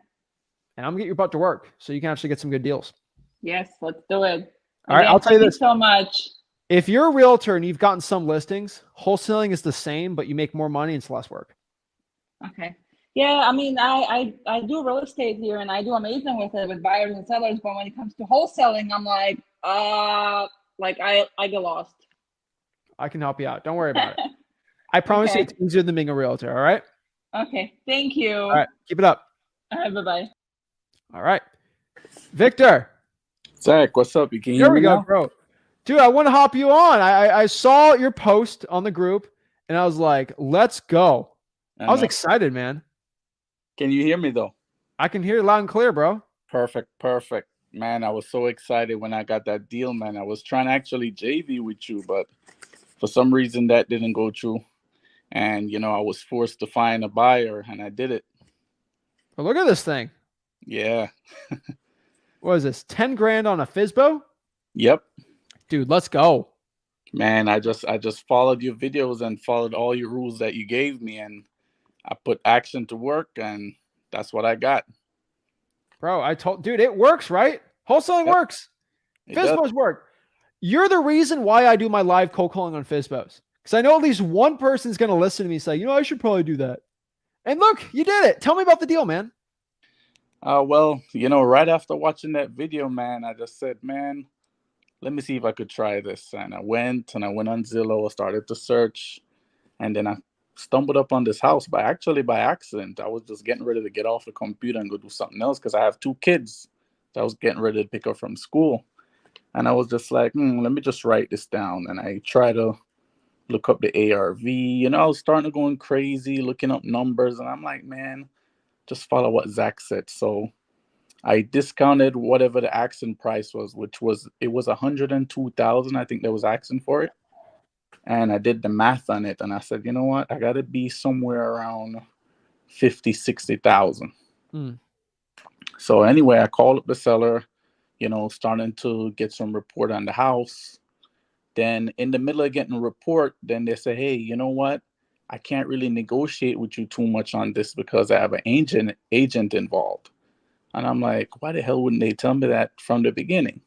And I'm going to get your butt to work so you can actually get some good deals. Yes, let's do it. All right, I'll tell you this. Thank you so much. If you're a realtor and you've gotten some listings, wholesaling is the same, but you make more money and it's less work. Okay. Yeah, I mean, I do real estate here and I do amazing with it with buyers and sellers, but when it comes to wholesaling, I'm like I get lost. I can help you out. Don't worry about it. I promise you it's easier than being a realtor. All right. Okay. Thank you. All right. Keep it up. All right. Bye-bye. All right. Victor. Zach, what's up? You can hear There me we go, now? bro. Dude, I want to hop you on. I saw your post on the group and I was like, let's go. I was excited, man. Can you hear me though? I can hear you loud and clear, bro. Perfect. Man, I was so excited when I got that deal, man. I was trying to actually JV with you, but for some reason that didn't go through. And, I was forced to find a buyer and I did it. But look at this thing. Yeah. What is this? 10 grand on a FISBO? Yep. Dude, let's go. Man, I just followed your videos and followed all your rules that you gave me, and I put action to work, and that's what I got. Bro, dude, it works, right? Wholesaling works. FISBOs work. You're the reason why I do my live cold calling on FISBOs. Because I know at least one person's going to listen to me and say, I should probably do that. And look, you did it. Tell me about the deal, man. Well, right after watching that video, man, I just said, man, let me see if I could try this. And I went on Zillow, started to search, and then I stumbled up on this house by accident. I was just getting ready to get off the computer and go do something else because I have 2 kids that I was getting ready to pick up from school. And I was just like, let me just write this down. And I try to look up the ARV. I was starting to go crazy, looking up numbers. And I'm like, man, just follow what Zach said. So I discounted whatever the asking price was, it was $102,000. I think that was asking for it. And I did the math on it, and I said, you know what? I got to be somewhere around 50, 60,000. So anyway, I called up the seller, starting to get some report on the house. Then in the middle of getting a report, then they say, hey, you know what? I can't really negotiate with you too much on this because I have an agent involved. And I'm like, why the hell wouldn't they tell me that from the beginning?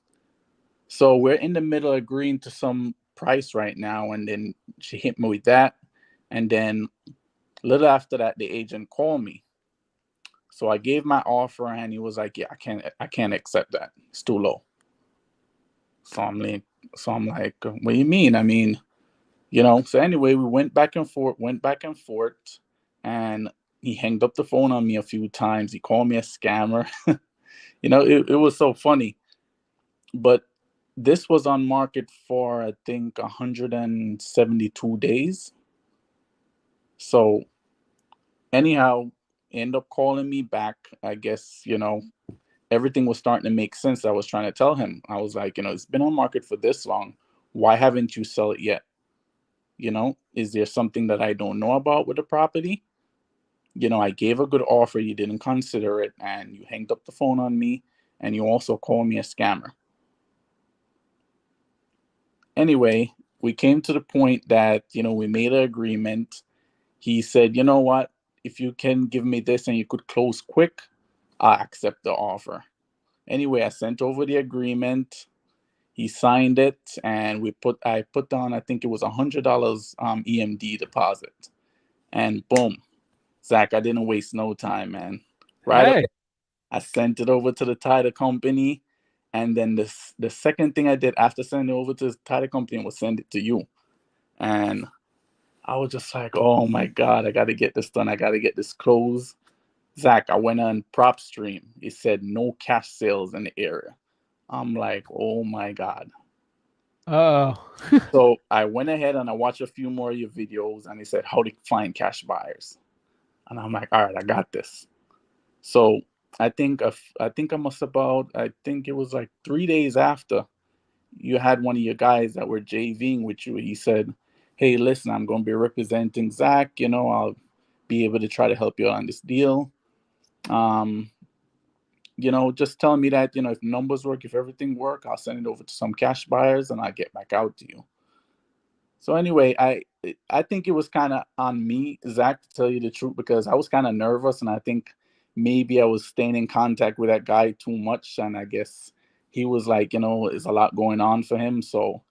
So we're in the middle of agreeing to some price right now, and then she hit me with that, and then a little after that the agent called me. So I gave my offer and he was like, yeah, I can't accept that, it's too low. So I'm like, what do you mean? I mean, so anyway, we went back and forth, and he hanged up the phone on me a few times. He called me a scammer. It was so funny. But this was on market for, I think, 172 days. So anyhow, end up calling me back. I guess, everything was starting to make sense. I was trying to tell him. I was like, it's been on market for this long. Why haven't you sell it yet? Is there something that I don't know about with the property? I gave a good offer. You didn't consider it, and you hanged up the phone on me, and you also called me a scammer. Anyway, we came to the point that, we made an agreement. He said, you know what? If you can give me this and you could close quick, I accept the offer. Anyway, I sent over the agreement. He signed it, and I put down, I think it was $100 EMD deposit. And boom, Zach, I didn't waste no time, man. I sent it over to the title company. And then the second thing I did after sending it over to the title company was send it to you. And I was just like, oh my God, I got to get this done. I got to get this closed. Zach, I went on PropStream. It said no cash sales in the area. I'm like, oh my God. So I went ahead and I watched a few more of your videos, and it said how to find cash buyers. And I'm like, all right, I got this. So I think it was like 3 days after, you had one of your guys that were JVing with you. He said, hey, listen, I'm going to be representing Zach. I'll be able to try to help you out on this deal. just tell me that, if numbers work, if everything work, I'll send it over to some cash buyers and I'll get back out to you. So anyway, I think it was kind of on me, Zach, to tell you the truth, because I was kind of nervous, and I think maybe I was staying in contact with that guy too much, and I guess he was like, there's a lot going on for him. So,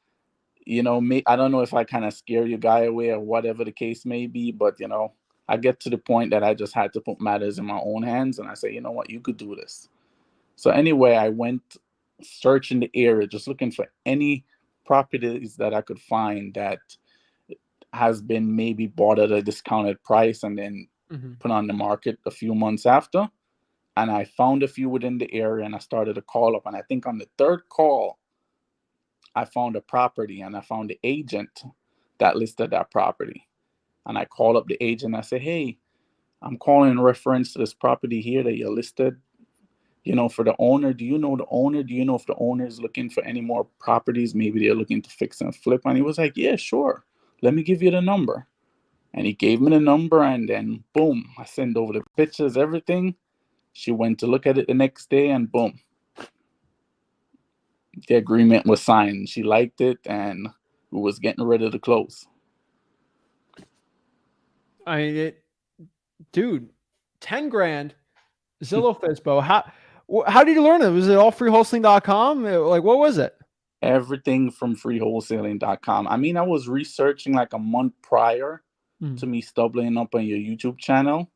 I don't know if I kind of scare your guy away or whatever the case may be, but I get to the point that I just had to put matters in my own hands, and I say, you know what, you could do this. So anyway, I went searching the area, just looking for any properties that I could find that has been maybe bought at a discounted price and then put on the market a few months after. And I found a few within the area, and I started to call up. And I think on the third call, I found a property, and I found the agent that listed that property. And I called up the agent. I said, hey, I'm calling in reference to this property here that you listed, for the owner. Do you know the owner? Do you know if the owner is looking for any more properties? Maybe they're looking to fix and flip. And he was like, yeah, sure. Let me give you the number. And he gave me the number, and then boom, I sent over the pictures, everything. She went to look at it the next day, and boom, the agreement was signed. She liked it, and we was getting ready to close. I mean, dude, 10 grand, Zillow Fisbo. How did you learn it? Was it all freewholesaling.com? Like, what was it? Everything from freewholesaling.com. I mean, I was researching like a month prior to me stumbling up on your YouTube channel.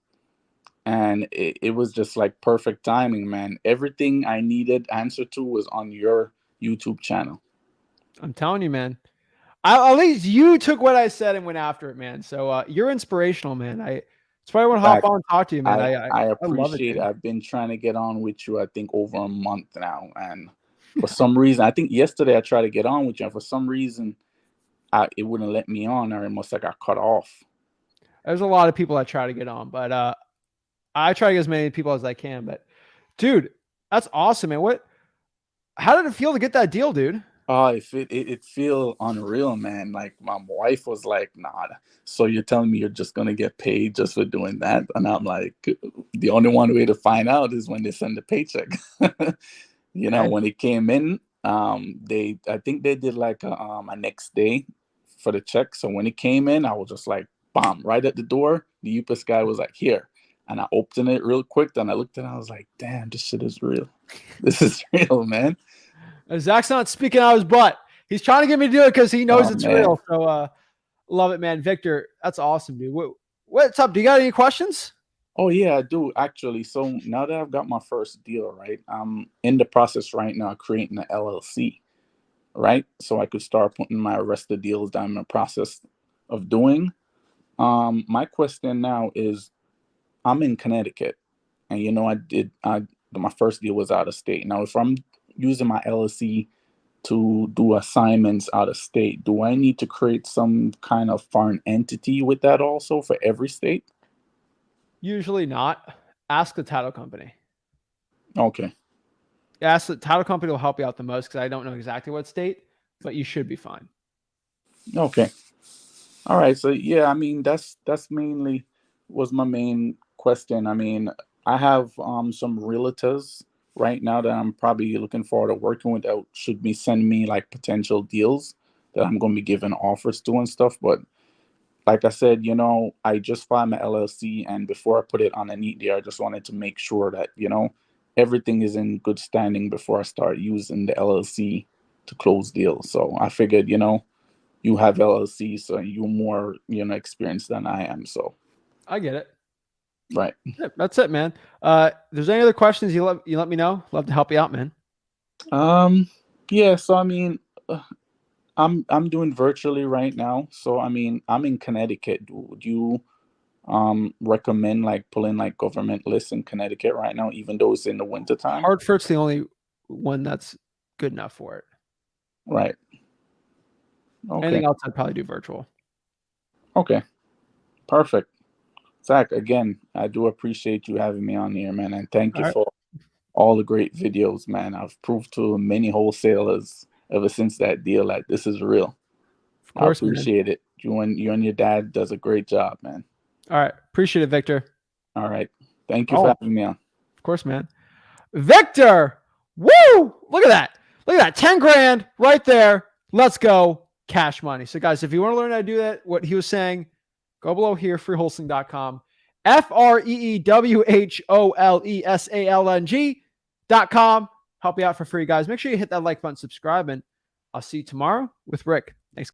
And it was just like perfect timing, man. Everything I needed answer to was on your YouTube channel. I'm telling you, man. At least you took what I said and went after it, man. So you're inspirational, man. That's why I want to hop on and talk to you, man. I appreciate it. I've been trying to get on with you, I think, over a month now. And for some reason, I think yesterday I tried to get on with you. And for some reason, it wouldn't let me on, or it must have got cut off. There's a lot of people that try to get on, but I try to get as many people as I can. But dude, that's awesome, man. How did it feel to get that deal, dude? Oh, it feel unreal, man. Like my wife was like, nah, so you're telling me you're just gonna get paid just for doing that? And I'm like, the only one way to find out is when they send the paycheck. When it came in, I think they did like a next day for the check. So when it came in, I was just like, bam, right at the door. The UPS guy was like, here. And I opened it real quick. Then I looked at it. I was like, damn, this shit is real. This is real, man. Zach's not speaking out of his butt. He's trying to get me to do it because he knows it's real. So love it, man. Victor, that's awesome, dude. What's up? Do you got any questions? Oh, yeah, I do, actually. So now that I've got my first deal, right, I'm in the process right now of creating an LLC, right? So I could start putting my rest of the deals that I'm in the process of doing. My question now is, I'm in Connecticut, and my first deal was out of state. Now, if I'm using my LLC to do assignments out of state, do I need to create some kind of foreign entity with that also for every state? Usually not. Ask the title company. Okay. Ask the title company will help you out the most because I don't know exactly what state, but you should be fine. Okay. All right. So yeah, I mean that's mainly was my main question. I mean, I have some realtors right now that I'm probably looking forward to working with that should be sending me like potential deals that I'm going to be giving offers to and stuff. But like I said, I just filed my LLC, and before I put it on a neat deal, I just wanted to make sure that, everything is in good standing before I start using the LLC to close deals. So I figured, you have LLC, so you're more, experienced than I am. So I get it. Right. Yeah, that's it, man. If there's any other questions, you let me know. Love to help you out, man. Yeah. So I mean, I'm doing virtually right now. So I mean, I'm in Connecticut. Would you recommend like pulling like government lists in Connecticut right now, even though it's in the wintertime? Hartford's the only one that's good enough for it. Right. Okay. Anything else, I'd probably do virtual. Okay. Perfect. Zach, again, I do appreciate you having me on here, man, and thank you for all the great videos, man. I've proved to many wholesalers ever since that deal that this is real. Of course, I appreciate it. You and your dad does a great job, man. All right. Appreciate it, Victor. All right. Thank you for having me on. Of course, man. Victor. Woo! Look at that. Look at that. 10 grand right there. Let's go. Cash money. So, guys, if you want to learn how to do that, what he was saying, go below here, freewholesaling.com. FREEWHOLESALNG.com. Help you out for free, guys. Make sure you hit that like button, subscribe, and I'll see you tomorrow with Rick.